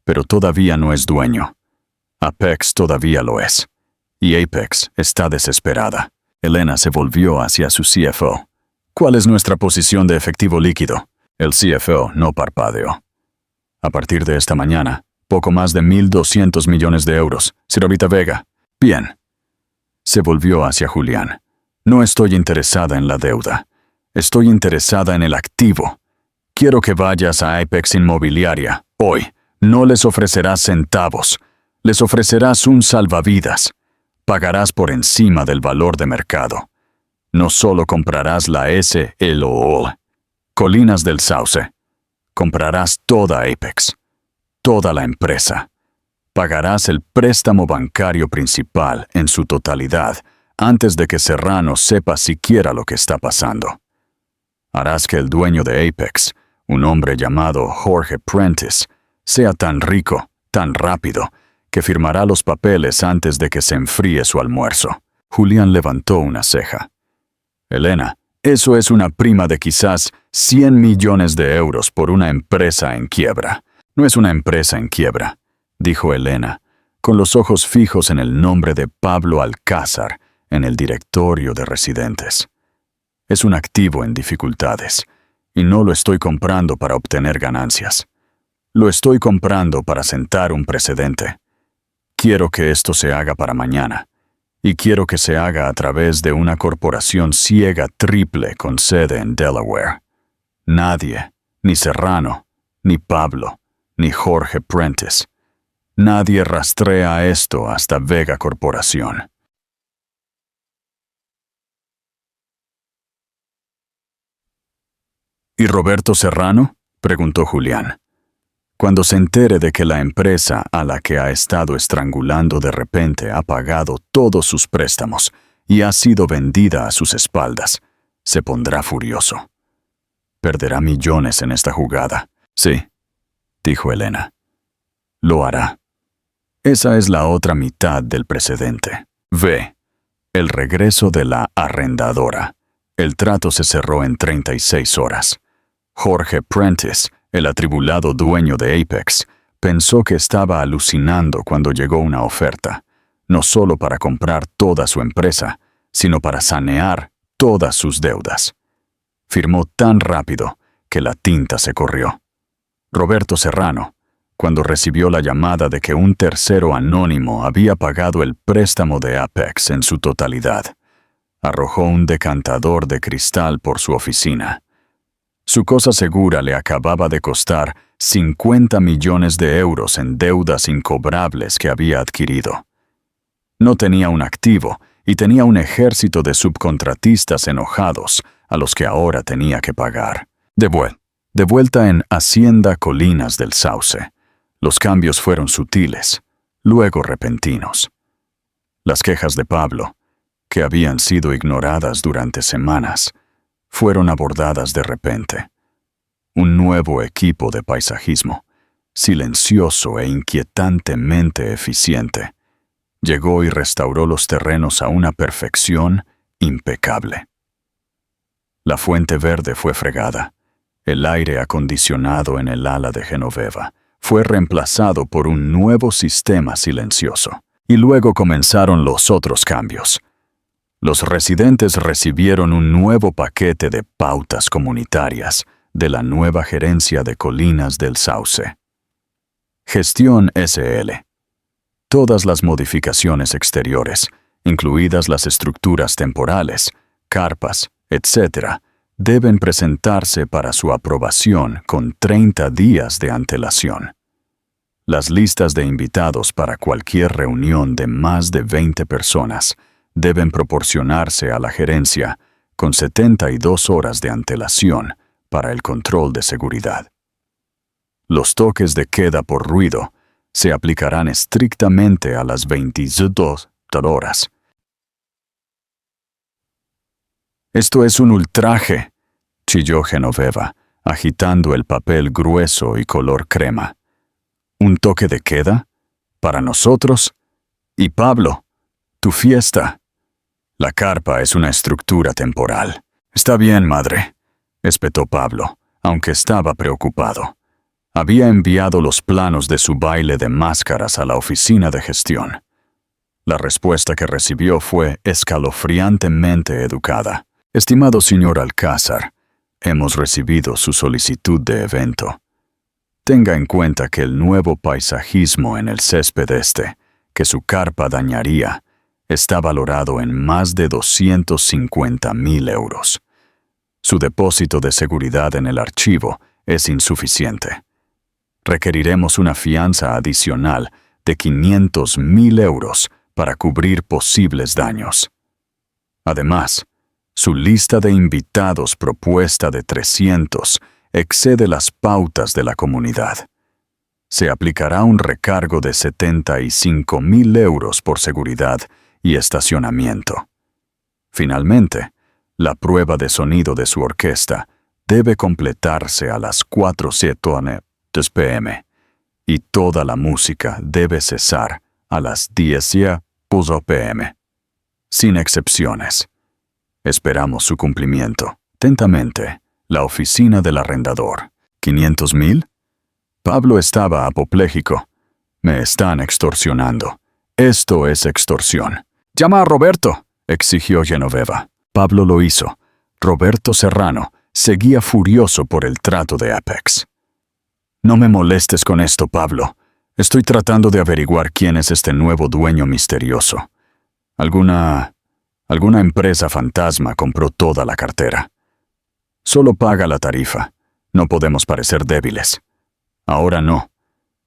Pero todavía no es dueño. Apex todavía lo es. Y Apex está desesperada. Elena se volvió hacia su CFO. ¿Cuál es nuestra posición de efectivo líquido? El CFO no parpadeó. A partir de esta mañana, poco más de 1.200 millones de euros. Señorita Vega. Bien. Se volvió hacia Julián. No estoy interesada en la deuda. Estoy interesada en el activo. Quiero que vayas a Apex Inmobiliaria, hoy. No les ofrecerás centavos. Les ofrecerás un salvavidas. Pagarás por encima del valor de mercado. No solo comprarás la SLOL, Colinas del Sauce. Comprarás toda Apex. Toda la empresa. Pagarás el préstamo bancario principal en su totalidad antes de que Serrano sepa siquiera lo que está pasando. Harás que el dueño de Apex, un hombre llamado Jorge Prentice, sea tan rico, tan rápido, que firmará los papeles antes de que se enfríe su almuerzo. Julián levantó una ceja. Elena, eso es una prima de quizás 100 millones de euros por una empresa en quiebra. No es una empresa en quiebra, dijo Elena, con los ojos fijos en el nombre de Pablo Alcázar en el directorio de residentes. Es un activo en dificultades, y no lo estoy comprando para obtener ganancias. Lo estoy comprando para sentar un precedente. Quiero que esto se haga para mañana, y quiero que se haga a través de una corporación ciega triple con sede en Delaware. Nadie, ni Serrano, ni Pablo, ni Jorge Prentice. Nadie rastrea esto hasta Vega Corporación. ¿Y Roberto Serrano? Preguntó Julián. Cuando se entere de que la empresa a la que ha estado estrangulando de repente ha pagado todos sus préstamos y ha sido vendida a sus espaldas, se pondrá furioso. Perderá millones en esta jugada. Sí, dijo Elena. Lo hará. Esa es la otra mitad del precedente. Ve, el regreso de la arrendadora. El trato se cerró en 36 horas. Jorge Prentice, el atribulado dueño de Apex, pensó que estaba alucinando cuando llegó una oferta, no solo para comprar toda su empresa, sino para sanear todas sus deudas. Firmó tan rápido que la tinta se corrió. Roberto Serrano, cuando recibió la llamada de que un tercero anónimo había pagado el préstamo de Apex en su totalidad, arrojó un decantador de cristal por su oficina. Su cosa segura le acababa de costar 50 millones de euros en deudas incobrables que había adquirido. No tenía un activo y tenía un ejército de subcontratistas enojados a los que ahora tenía que pagar. De vuelta en Hacienda Colinas del Sauce, los cambios fueron sutiles, luego repentinos. Las quejas de Pablo, que habían sido ignoradas durante semanas, fueron abordadas de repente. Un nuevo equipo de paisajismo, silencioso e inquietantemente eficiente, llegó y restauró los terrenos a una perfección impecable. La fuente verde fue fregada. El aire acondicionado en el ala de Genoveva fue reemplazado por un nuevo sistema silencioso. Y luego comenzaron los otros cambios. Los residentes recibieron un nuevo paquete de pautas comunitarias de la nueva gerencia de Colinas del Sauce. Gestión SL. Todas las modificaciones exteriores, incluidas las estructuras temporales, carpas etc., deben presentarse para su aprobación con 30 días de antelación. Las listas de invitados para cualquier reunión de más de 20 personas deben proporcionarse a la gerencia con 72 horas de antelación para el control de seguridad. Los toques de queda por ruido se aplicarán estrictamente a las 22 horas. «Esto es un ultraje», chilló Genoveva, agitando el papel grueso y color crema. «¿Un toque de queda? ¿Para nosotros? Y Pablo, tu fiesta». «La carpa es una estructura temporal». «Está bien, madre», espetó Pablo, aunque estaba preocupado. Había enviado los planos de su baile de máscaras a la oficina de gestión. La respuesta que recibió fue escalofriantemente educada. «Estimado señor Alcázar, hemos recibido su solicitud de evento. Tenga en cuenta que el nuevo paisajismo en el césped que su carpa dañaría, está valorado en más de 250.000 euros. Su depósito de seguridad en el archivo es insuficiente. Requeriremos una fianza adicional de 500.000 euros para cubrir posibles daños. Además, su lista de invitados propuesta de 300 excede las pautas de la comunidad. Se aplicará un recargo de 75.000 euros por seguridad y estacionamiento. Finalmente, la prueba de sonido de su orquesta debe completarse a las 4:07 p.m. y toda la música debe cesar a las 10:00 p.m. Sin excepciones. Esperamos su cumplimiento. Atentamente, la oficina del arrendador. ¿500.000? Pablo estaba apopléjico. Me están extorsionando. Esto es extorsión. «Llama a Roberto», exigió Genoveva. Pablo lo hizo. Roberto Serrano seguía furioso por el trato de Apex. «No me molestes con esto, Pablo. Estoy tratando de averiguar quién es este nuevo dueño misterioso. Alguna empresa fantasma compró toda la cartera. Solo paga la tarifa. No podemos parecer débiles. Ahora no.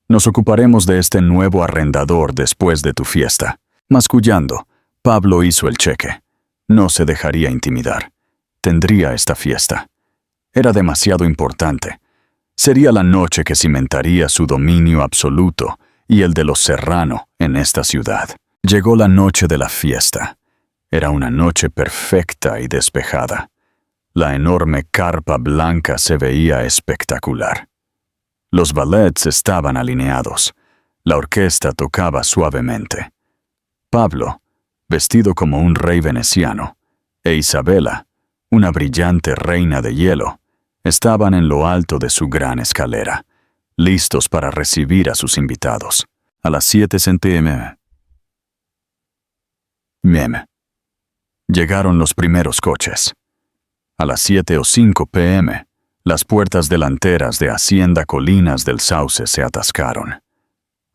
Nos ocuparemos de este nuevo arrendador después de tu fiesta». Mascullando, Pablo hizo el cheque. No se dejaría intimidar. Tendría esta fiesta. Era demasiado importante. Sería la noche que cimentaría su dominio absoluto y el de los Serrano en esta ciudad. Llegó la noche de la fiesta. Era una noche perfecta y despejada. La enorme carpa blanca se veía espectacular. Los ballets estaban alineados. La orquesta tocaba suavemente. Pablo, vestido como un rey veneciano, e Isabela, una brillante reina de hielo, estaban en lo alto de su gran escalera, listos para recibir a sus invitados. A las 7:00 p.m. Llegaron los primeros coches. A las 7:05 p.m., las puertas delanteras de Hacienda Colinas del Sauce se atascaron.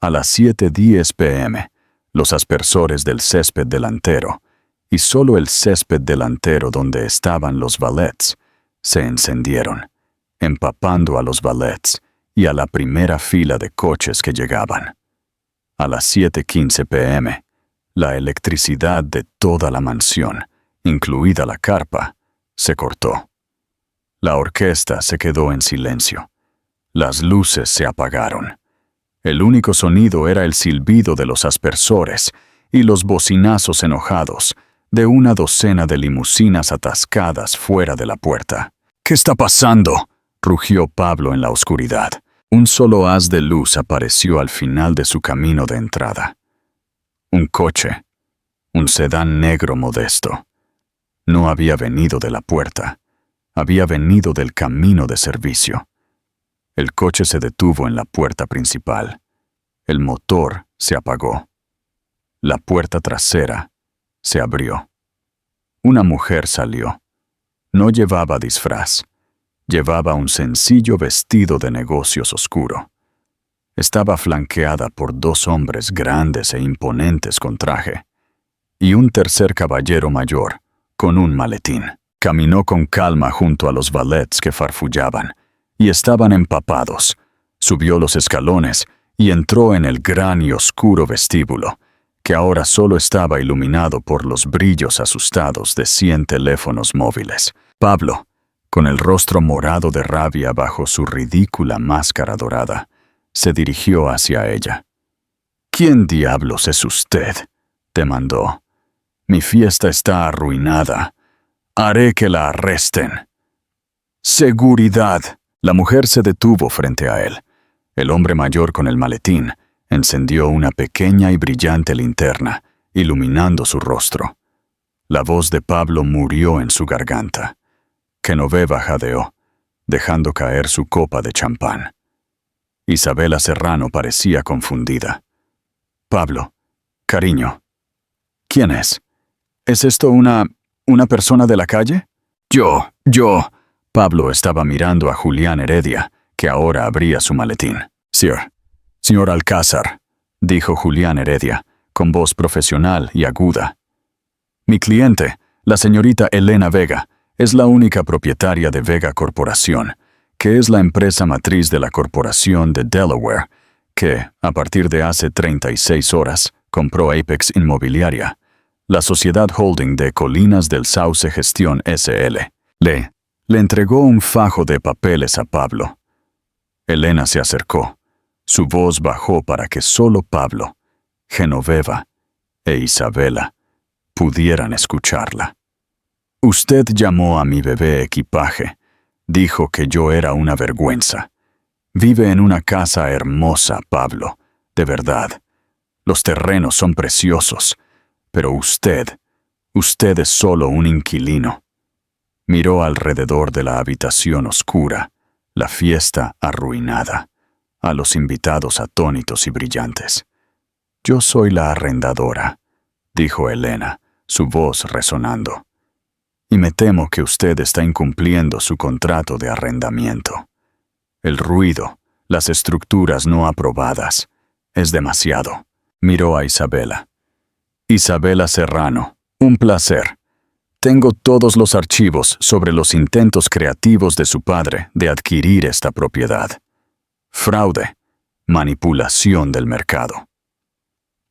A las 7:10 p.m., los aspersores del césped delantero, y solo el césped delantero donde estaban los ballets, se encendieron, empapando a los ballets y a la primera fila de coches que llegaban. A las 7:15 p.m., la electricidad de toda la mansión, incluida la carpa, se cortó. La orquesta se quedó en silencio. Las luces se apagaron. El único sonido era el silbido de los aspersores y los bocinazos enojados de una docena de limusinas atascadas fuera de la puerta. «¿Qué está pasando?», rugió Pablo en la oscuridad. Un solo haz de luz apareció al final de su camino de entrada. Un coche, un sedán negro modesto. No había venido de la puerta, había venido del camino de servicio. El coche se detuvo en la puerta principal. El motor se apagó. La puerta trasera se abrió. Una mujer salió. No llevaba disfraz. Llevaba un sencillo vestido de negocios oscuro. Estaba flanqueada por 2 hombres grandes e imponentes con traje, y un tercer caballero mayor con un maletín. Caminó con calma junto a los valets que farfullaban, y estaban empapados. Subió los escalones y entró en el gran y oscuro vestíbulo, que ahora solo estaba iluminado por los brillos asustados de 100 teléfonos móviles. Pablo, con el rostro morado de rabia bajo su ridícula máscara dorada, se dirigió hacia ella. «¿Quién diablos es usted?», demandó. «Mi fiesta está arruinada. Haré que la arresten». «¡Seguridad!». La mujer se detuvo frente a él. El hombre mayor con el maletín encendió una pequeña y brillante linterna, iluminando su rostro. La voz de Pablo murió en su garganta. Genoveva jadeó, dejando caer su copa de champán. Isabela Serrano parecía confundida. «Pablo, cariño, ¿quién es? ¿Es esto una persona de la calle?» Yo. Pablo estaba mirando a Julián Heredia, que ahora abría su maletín. «Señor Alcázar», dijo Julián Heredia, con voz profesional y aguda. «Mi cliente, la señorita Elena Vega, es la única propietaria de Vega Corporación, que es la empresa matriz de la Corporación de Delaware, que, a partir de hace 36 horas, compró Apex Inmobiliaria, la sociedad holding de Colinas del Sauce Gestión S.L. Le entregó un fajo de papeles a Pablo. Elena se acercó. Su voz bajó para que solo Pablo, Genoveva e Isabela pudieran escucharla. «Usted llamó a mi bebé equipaje. Dijo que yo era una vergüenza. Vive en una casa hermosa, Pablo, de verdad. Los terrenos son preciosos, pero usted es solo un inquilino». Miró alrededor de la habitación oscura, la fiesta arruinada, a los invitados atónitos y brillantes. «Yo soy la arrendadora», dijo Elena, su voz resonando. «Y me temo que usted está incumpliendo su contrato de arrendamiento. El ruido, las estructuras no aprobadas, es demasiado». Miró a Isabela. «Isabela Serrano, un placer. Tengo todos los archivos sobre los intentos creativos de su padre de adquirir esta propiedad. Fraude, manipulación del mercado.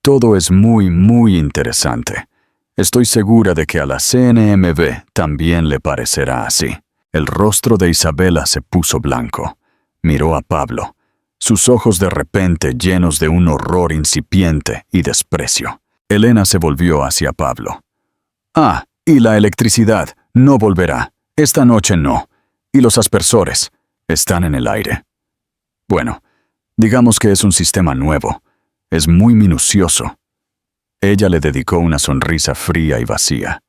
Todo es muy interesante. Estoy segura de que a la CNMV también le parecerá así». El rostro de Isabela se puso blanco. Miró a Pablo, sus ojos de repente llenos de un horror incipiente y desprecio. Elena se volvió hacia Pablo. «Ah, y la electricidad no volverá. Esta noche no. Y los aspersores están en el aire. Bueno, digamos que es un sistema nuevo. Es muy minucioso». Ella le dedicó una sonrisa fría y vacía.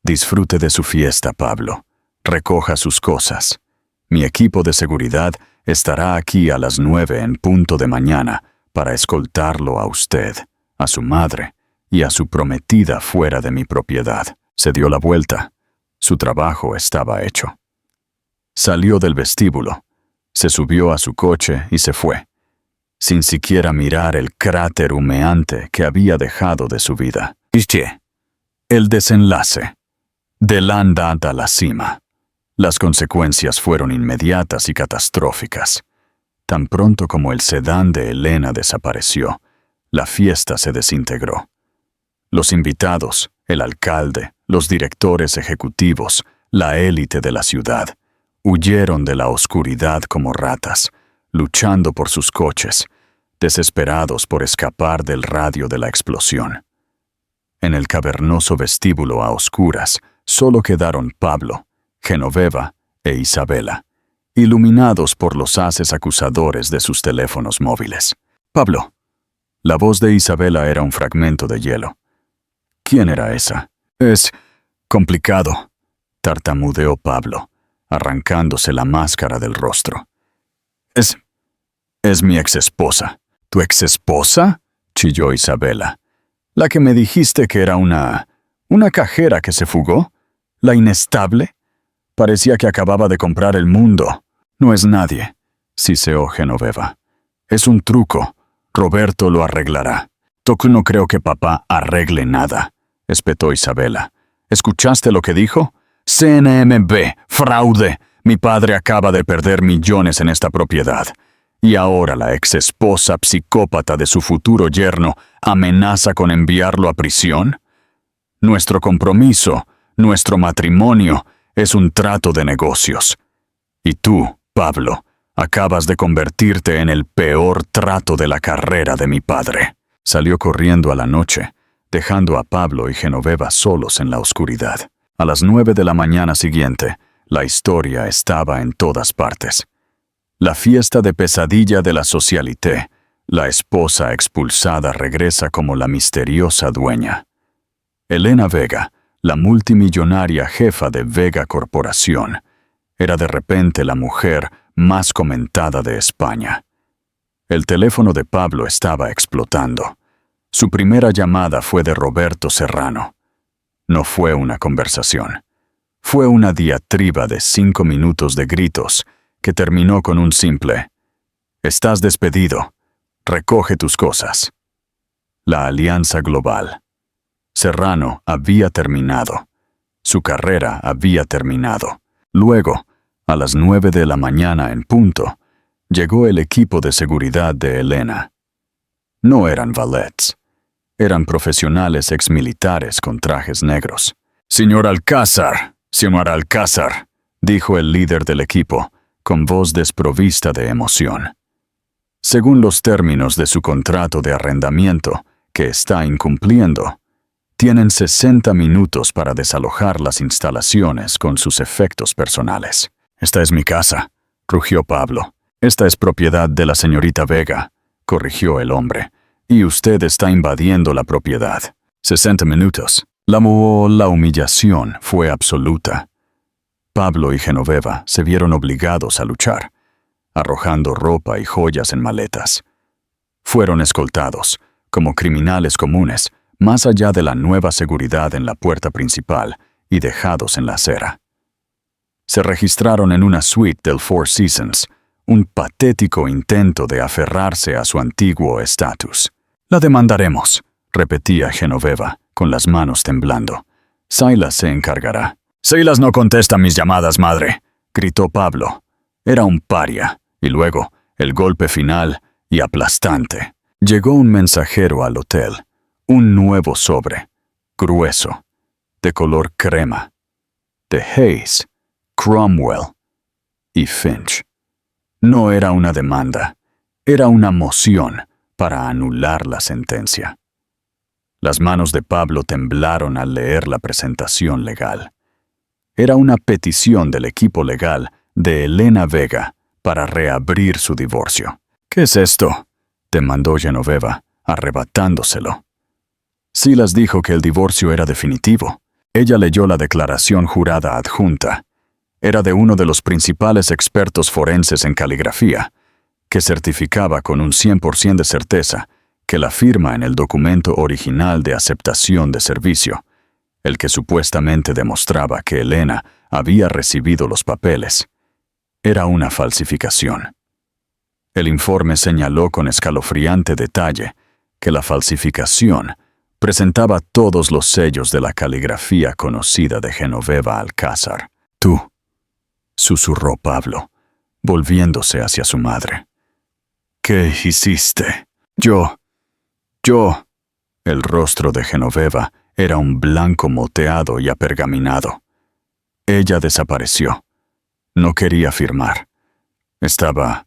«Disfrute de su fiesta, Pablo. Recoja sus cosas. Mi equipo de seguridad estará aquí a las 9 en punto de mañana para escoltarlo a usted, a su madre y a su prometida fuera de mi propiedad». Se dio la vuelta. Su trabajo estaba hecho. Salió del vestíbulo, se subió a su coche y se fue, sin siquiera mirar el cráter humeante que había dejado de su vida. El desenlace. Del andad a la cima. Las consecuencias fueron inmediatas y catastróficas. Tan pronto como el sedán de Elena desapareció, la fiesta se desintegró. Los invitados, el alcalde, los directores ejecutivos, la élite de la ciudad, huyeron de la oscuridad como ratas, luchando por sus coches, desesperados por escapar del radio de la explosión. En el cavernoso vestíbulo a oscuras solo quedaron Pablo, Genoveva e Isabela, iluminados por los haces acusadores de sus teléfonos móviles. «Pablo». La voz de Isabela era un fragmento de hielo. «¿Quién era esa?» «Es complicado», tartamudeó Pablo, arrancándose la máscara del rostro. Es mi exesposa». «¿Tu exesposa?», chilló Isabela. «¿La que me dijiste que era una cajera que se fugó? ¿La inestable? Parecía que acababa de comprar el mundo». «No es nadie», siseó Genoveva. «Es un truco. Roberto lo arreglará». «No creo que papá arregle nada», espetó Isabela. «¿Escuchaste lo que dijo? CNMV, fraude. Mi padre acaba de perder millones en esta propiedad. Y ahora la ex esposa psicópata de su futuro yerno amenaza con enviarlo a prisión. Nuestro compromiso, nuestro matrimonio, es un trato de negocios. Y tú, Pablo, acabas de convertirte en el peor trato de la carrera de mi padre. Salió corriendo a la noche, dejando a Pablo y Genoveva solos en la oscuridad. A las 9 de la mañana siguiente, la historia estaba en todas partes. La fiesta de pesadilla de la socialité. La esposa expulsada regresa como la misteriosa dueña. Elena Vega, la multimillonaria jefa de Vega Corporación, era de repente la mujer más comentada de España. El teléfono de Pablo estaba explotando. Su primera llamada fue de Roberto Serrano. No fue una conversación. Fue una diatriba de 5 minutos de gritos que terminó con un simple: «Estás despedido. Recoge tus cosas». La alianza global. Serrano había terminado. Su carrera había terminado. Luego, a las 9 de la mañana en punto, llegó el equipo de seguridad de Elena. No eran valets. Eran profesionales exmilitares con trajes negros. «Señor Alcázar, dijo el líder del equipo, con voz desprovista de emoción. Según los términos de su contrato de arrendamiento, que está incumpliendo, tienen 60 minutos para desalojar las instalaciones con sus efectos personales. «Esta es mi casa», rugió Pablo. «Esta es propiedad de la señorita Vega», corrigió el hombre. «Y usted está invadiendo la propiedad». 60 minutos. La humillación fue absoluta. Pablo y Genoveva se vieron obligados a luchar, arrojando ropa y joyas en maletas. Fueron escoltados, como criminales comunes, más allá de la nueva seguridad en la puerta principal y dejados en la acera. Se registraron en una suite del Four Seasons, un patético intento de aferrarse a su antiguo estatus. «La demandaremos», repetía Genoveva, con las manos temblando. «Silas se encargará». «Silas no contesta mis llamadas, madre», gritó Pablo. Era un paria, y luego, el golpe final y aplastante. Llegó un mensajero al hotel. Un nuevo sobre, grueso, de color crema, de Hayes, Cromwell y Finch. No era una demanda, era una moción para anular la sentencia. Las manos de Pablo temblaron al leer la presentación legal. Era una petición del equipo legal de Elena Vega para reabrir su divorcio. «¿Qué es esto?», demandó Genoveva, arrebatándoselo. Silas dijo que el divorcio era definitivo. Ella leyó la declaración jurada adjunta. Era de uno de los principales expertos forenses en caligrafía, que certificaba con un 100% de certeza que la firma en el documento original de aceptación de servicio, el que supuestamente demostraba que Elena había recibido los papeles, era una falsificación. El informe señaló con escalofriante detalle que la falsificación presentaba todos los sellos de la caligrafía conocida de Genoveva Alcázar. «Tú», susurró Pablo, volviéndose hacia su madre. «¿Qué hiciste?» Yo. El rostro de Genoveva era un blanco moteado y apergaminado. Ella desapareció. No quería firmar. Estaba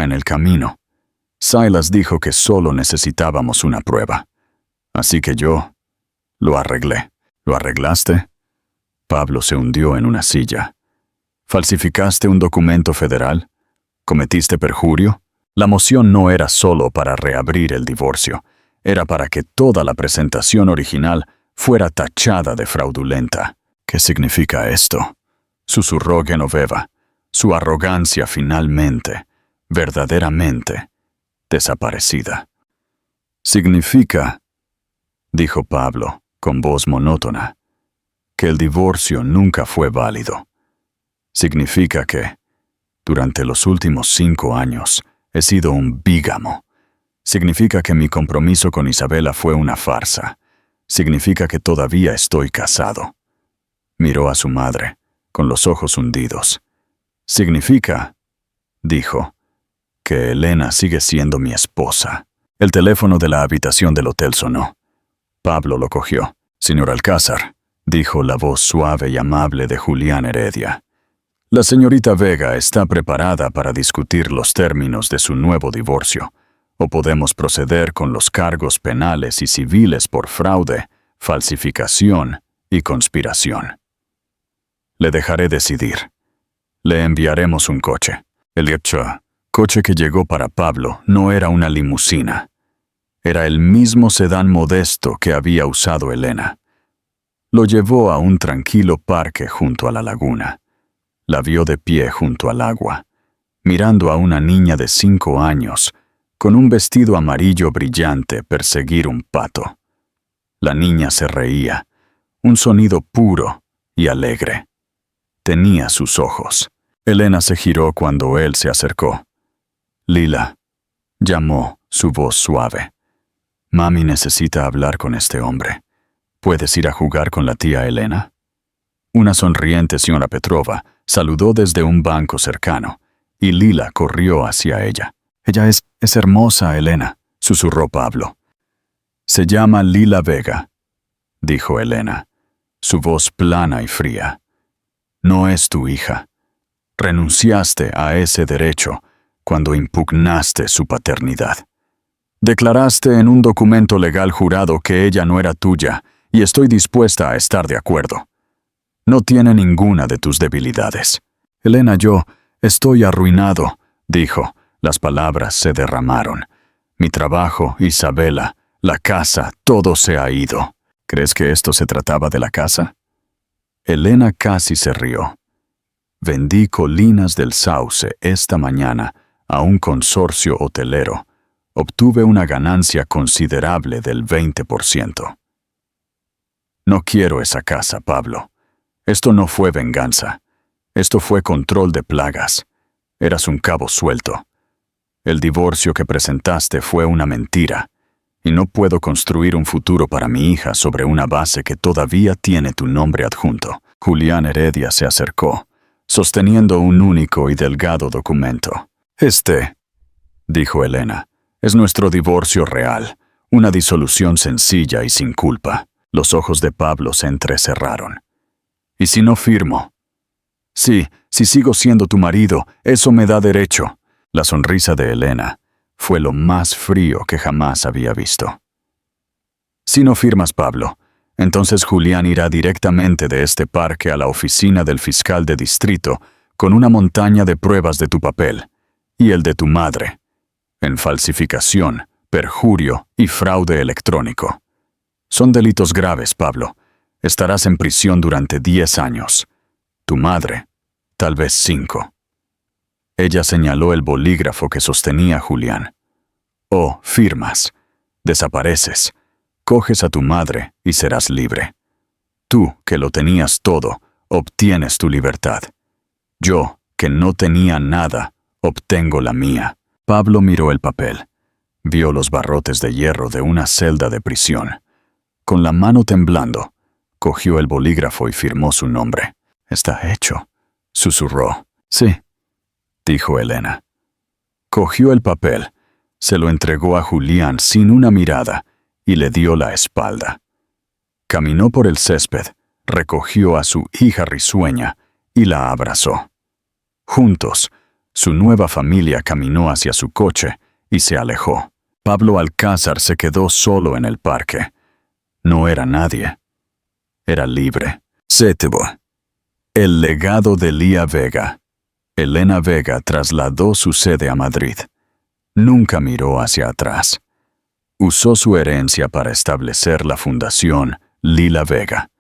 en el camino. Silas dijo que solo necesitábamos una prueba. Así que yo lo arreglé. ¿Lo arreglaste? Pablo se hundió en una silla. ¿Falsificaste un documento federal? ¿Cometiste perjurio? La moción no era solo para reabrir el divorcio, era para que toda la presentación original fuera tachada de fraudulenta. ¿Qué significa esto?, susurró Genoveva, su arrogancia finalmente, verdaderamente, desaparecida. Significa, dijo Pablo, con voz monótona, que el divorcio nunca fue válido. Significa que, durante los últimos 5 años, he sido un bígamo. Significa que mi compromiso con Isabela fue una farsa. Significa que todavía estoy casado. Miró a su madre, con los ojos hundidos. «Significa», dijo, «que Elena sigue siendo mi esposa». El teléfono de la habitación del hotel sonó. Pablo lo cogió. «Señor Alcázar», dijo la voz suave y amable de Julián Heredia. «La señorita Vega está preparada para discutir los términos de su nuevo divorcio, o podemos proceder con los cargos penales y civiles por fraude, falsificación y conspiración. Le dejaré decidir. Le enviaremos un coche». El coche que llegó para Pablo no era una limusina. Era el mismo sedán modesto que había usado Elena. Lo llevó a un tranquilo parque junto a la laguna. La vio de pie junto al agua, mirando a una niña de 5 años, con un vestido amarillo brillante, perseguir un pato. La niña se reía, un sonido puro y alegre. Tenía sus ojos. Elena se giró cuando él se acercó. «Lila», llamó, su voz suave. «Mami necesita hablar con este hombre. ¿Puedes ir a jugar con la tía Elena?» Una sonriente señora Petrova saludó desde un banco cercano, y Lila corrió hacia ella. «Ella es hermosa, Elena», susurró Pablo. «Se llama Lila Vega», dijo Elena, su voz plana y fría. «No es tu hija. Renunciaste a ese derecho cuando impugnaste su paternidad. Declaraste en un documento legal jurado que ella no era tuya, y estoy dispuesta a estar de acuerdo. No tiene ninguna de tus debilidades». «Elena, yo estoy arruinado», dijo. Las palabras se derramaron. «Mi trabajo, Isabela, la casa, todo se ha ido». «¿Crees que esto se trataba de la casa?» Elena casi se rió. «Vendí Colinas del Sauce esta mañana a un consorcio hotelero. Obtuve una ganancia considerable del 20%. No quiero esa casa, Pablo. Esto no fue venganza. Esto fue control de plagas. Eras un cabo suelto. El divorcio que presentaste fue una mentira, y no puedo construir un futuro para mi hija sobre una base que todavía tiene tu nombre adjunto». Julián Heredia se acercó, sosteniendo un único y delgado documento. «Este», dijo Elena, «es nuestro divorcio real, una disolución sencilla y sin culpa». Los ojos de Pablo se entrecerraron. «¿Y si no firmo?» «Sí, si sigo siendo tu marido, eso me da derecho». La sonrisa de Elena fue lo más frío que jamás había visto. «Si no firmas, Pablo, entonces Julián irá directamente de este parque a la oficina del fiscal de distrito con una montaña de pruebas de tu papel y el de tu madre, en falsificación, perjurio y fraude electrónico. Son delitos graves, Pablo. Estarás en prisión durante 10 años. Tu madre, tal vez 5. Ella señaló el bolígrafo que sostenía Julián. «Oh, firmas. Desapareces. Coges a tu madre y serás libre. Tú, que lo tenías todo, obtienes tu libertad. Yo, que no tenía nada, obtengo la mía». Pablo miró el papel. Vio los barrotes de hierro de una celda de prisión. Con la mano temblando, cogió el bolígrafo y firmó su nombre. «Está hecho», susurró. «Sí», dijo Elena. Cogió el papel, se lo entregó a Julián sin una mirada y le dio la espalda. Caminó por el césped, recogió a su hija risueña y la abrazó. Juntos, su nueva familia caminó hacia su coche y se alejó. Pablo Alcázar se quedó solo en el parque. No era nadie. Era libre. Séptimo. El legado de Lila Vega. Elena Vega trasladó su sede a Madrid. Nunca miró hacia atrás. Usó su herencia para establecer la Fundación Lila Vega,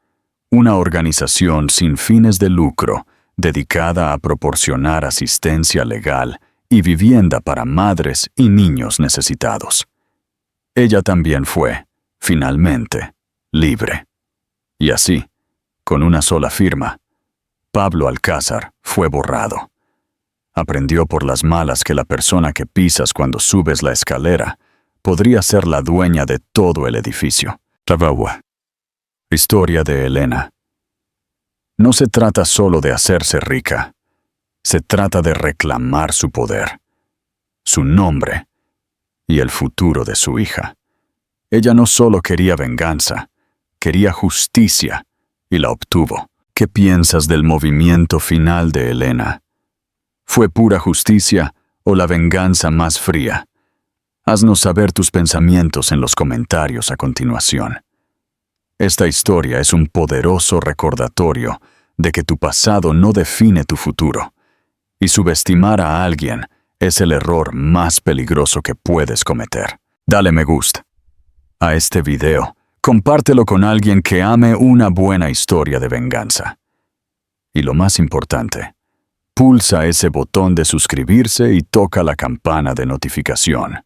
una organización sin fines de lucro dedicada a proporcionar asistencia legal y vivienda para madres y niños necesitados. Ella también fue, finalmente, libre. Y así, con una sola firma, Pablo Alcázar fue borrado. Aprendió por las malas que la persona que pisas cuando subes la escalera podría ser la dueña de todo el edificio. Historia de Elena. No se trata solo de hacerse rica. Se trata de reclamar su poder, su nombre y el futuro de su hija. Ella no solo quería venganza, quería justicia y la obtuvo. ¿Qué piensas del movimiento final de Elena? ¿Fue pura justicia o la venganza más fría? Haznos saber tus pensamientos en los comentarios a continuación. Esta historia es un poderoso recordatorio de que tu pasado no define tu futuro, y subestimar a alguien es el error más peligroso que puedes cometer. Dale me gusta a este video, compártelo con alguien que ame una buena historia de venganza. Y lo más importante, pulsa ese botón de suscribirse y toca la campana de notificación.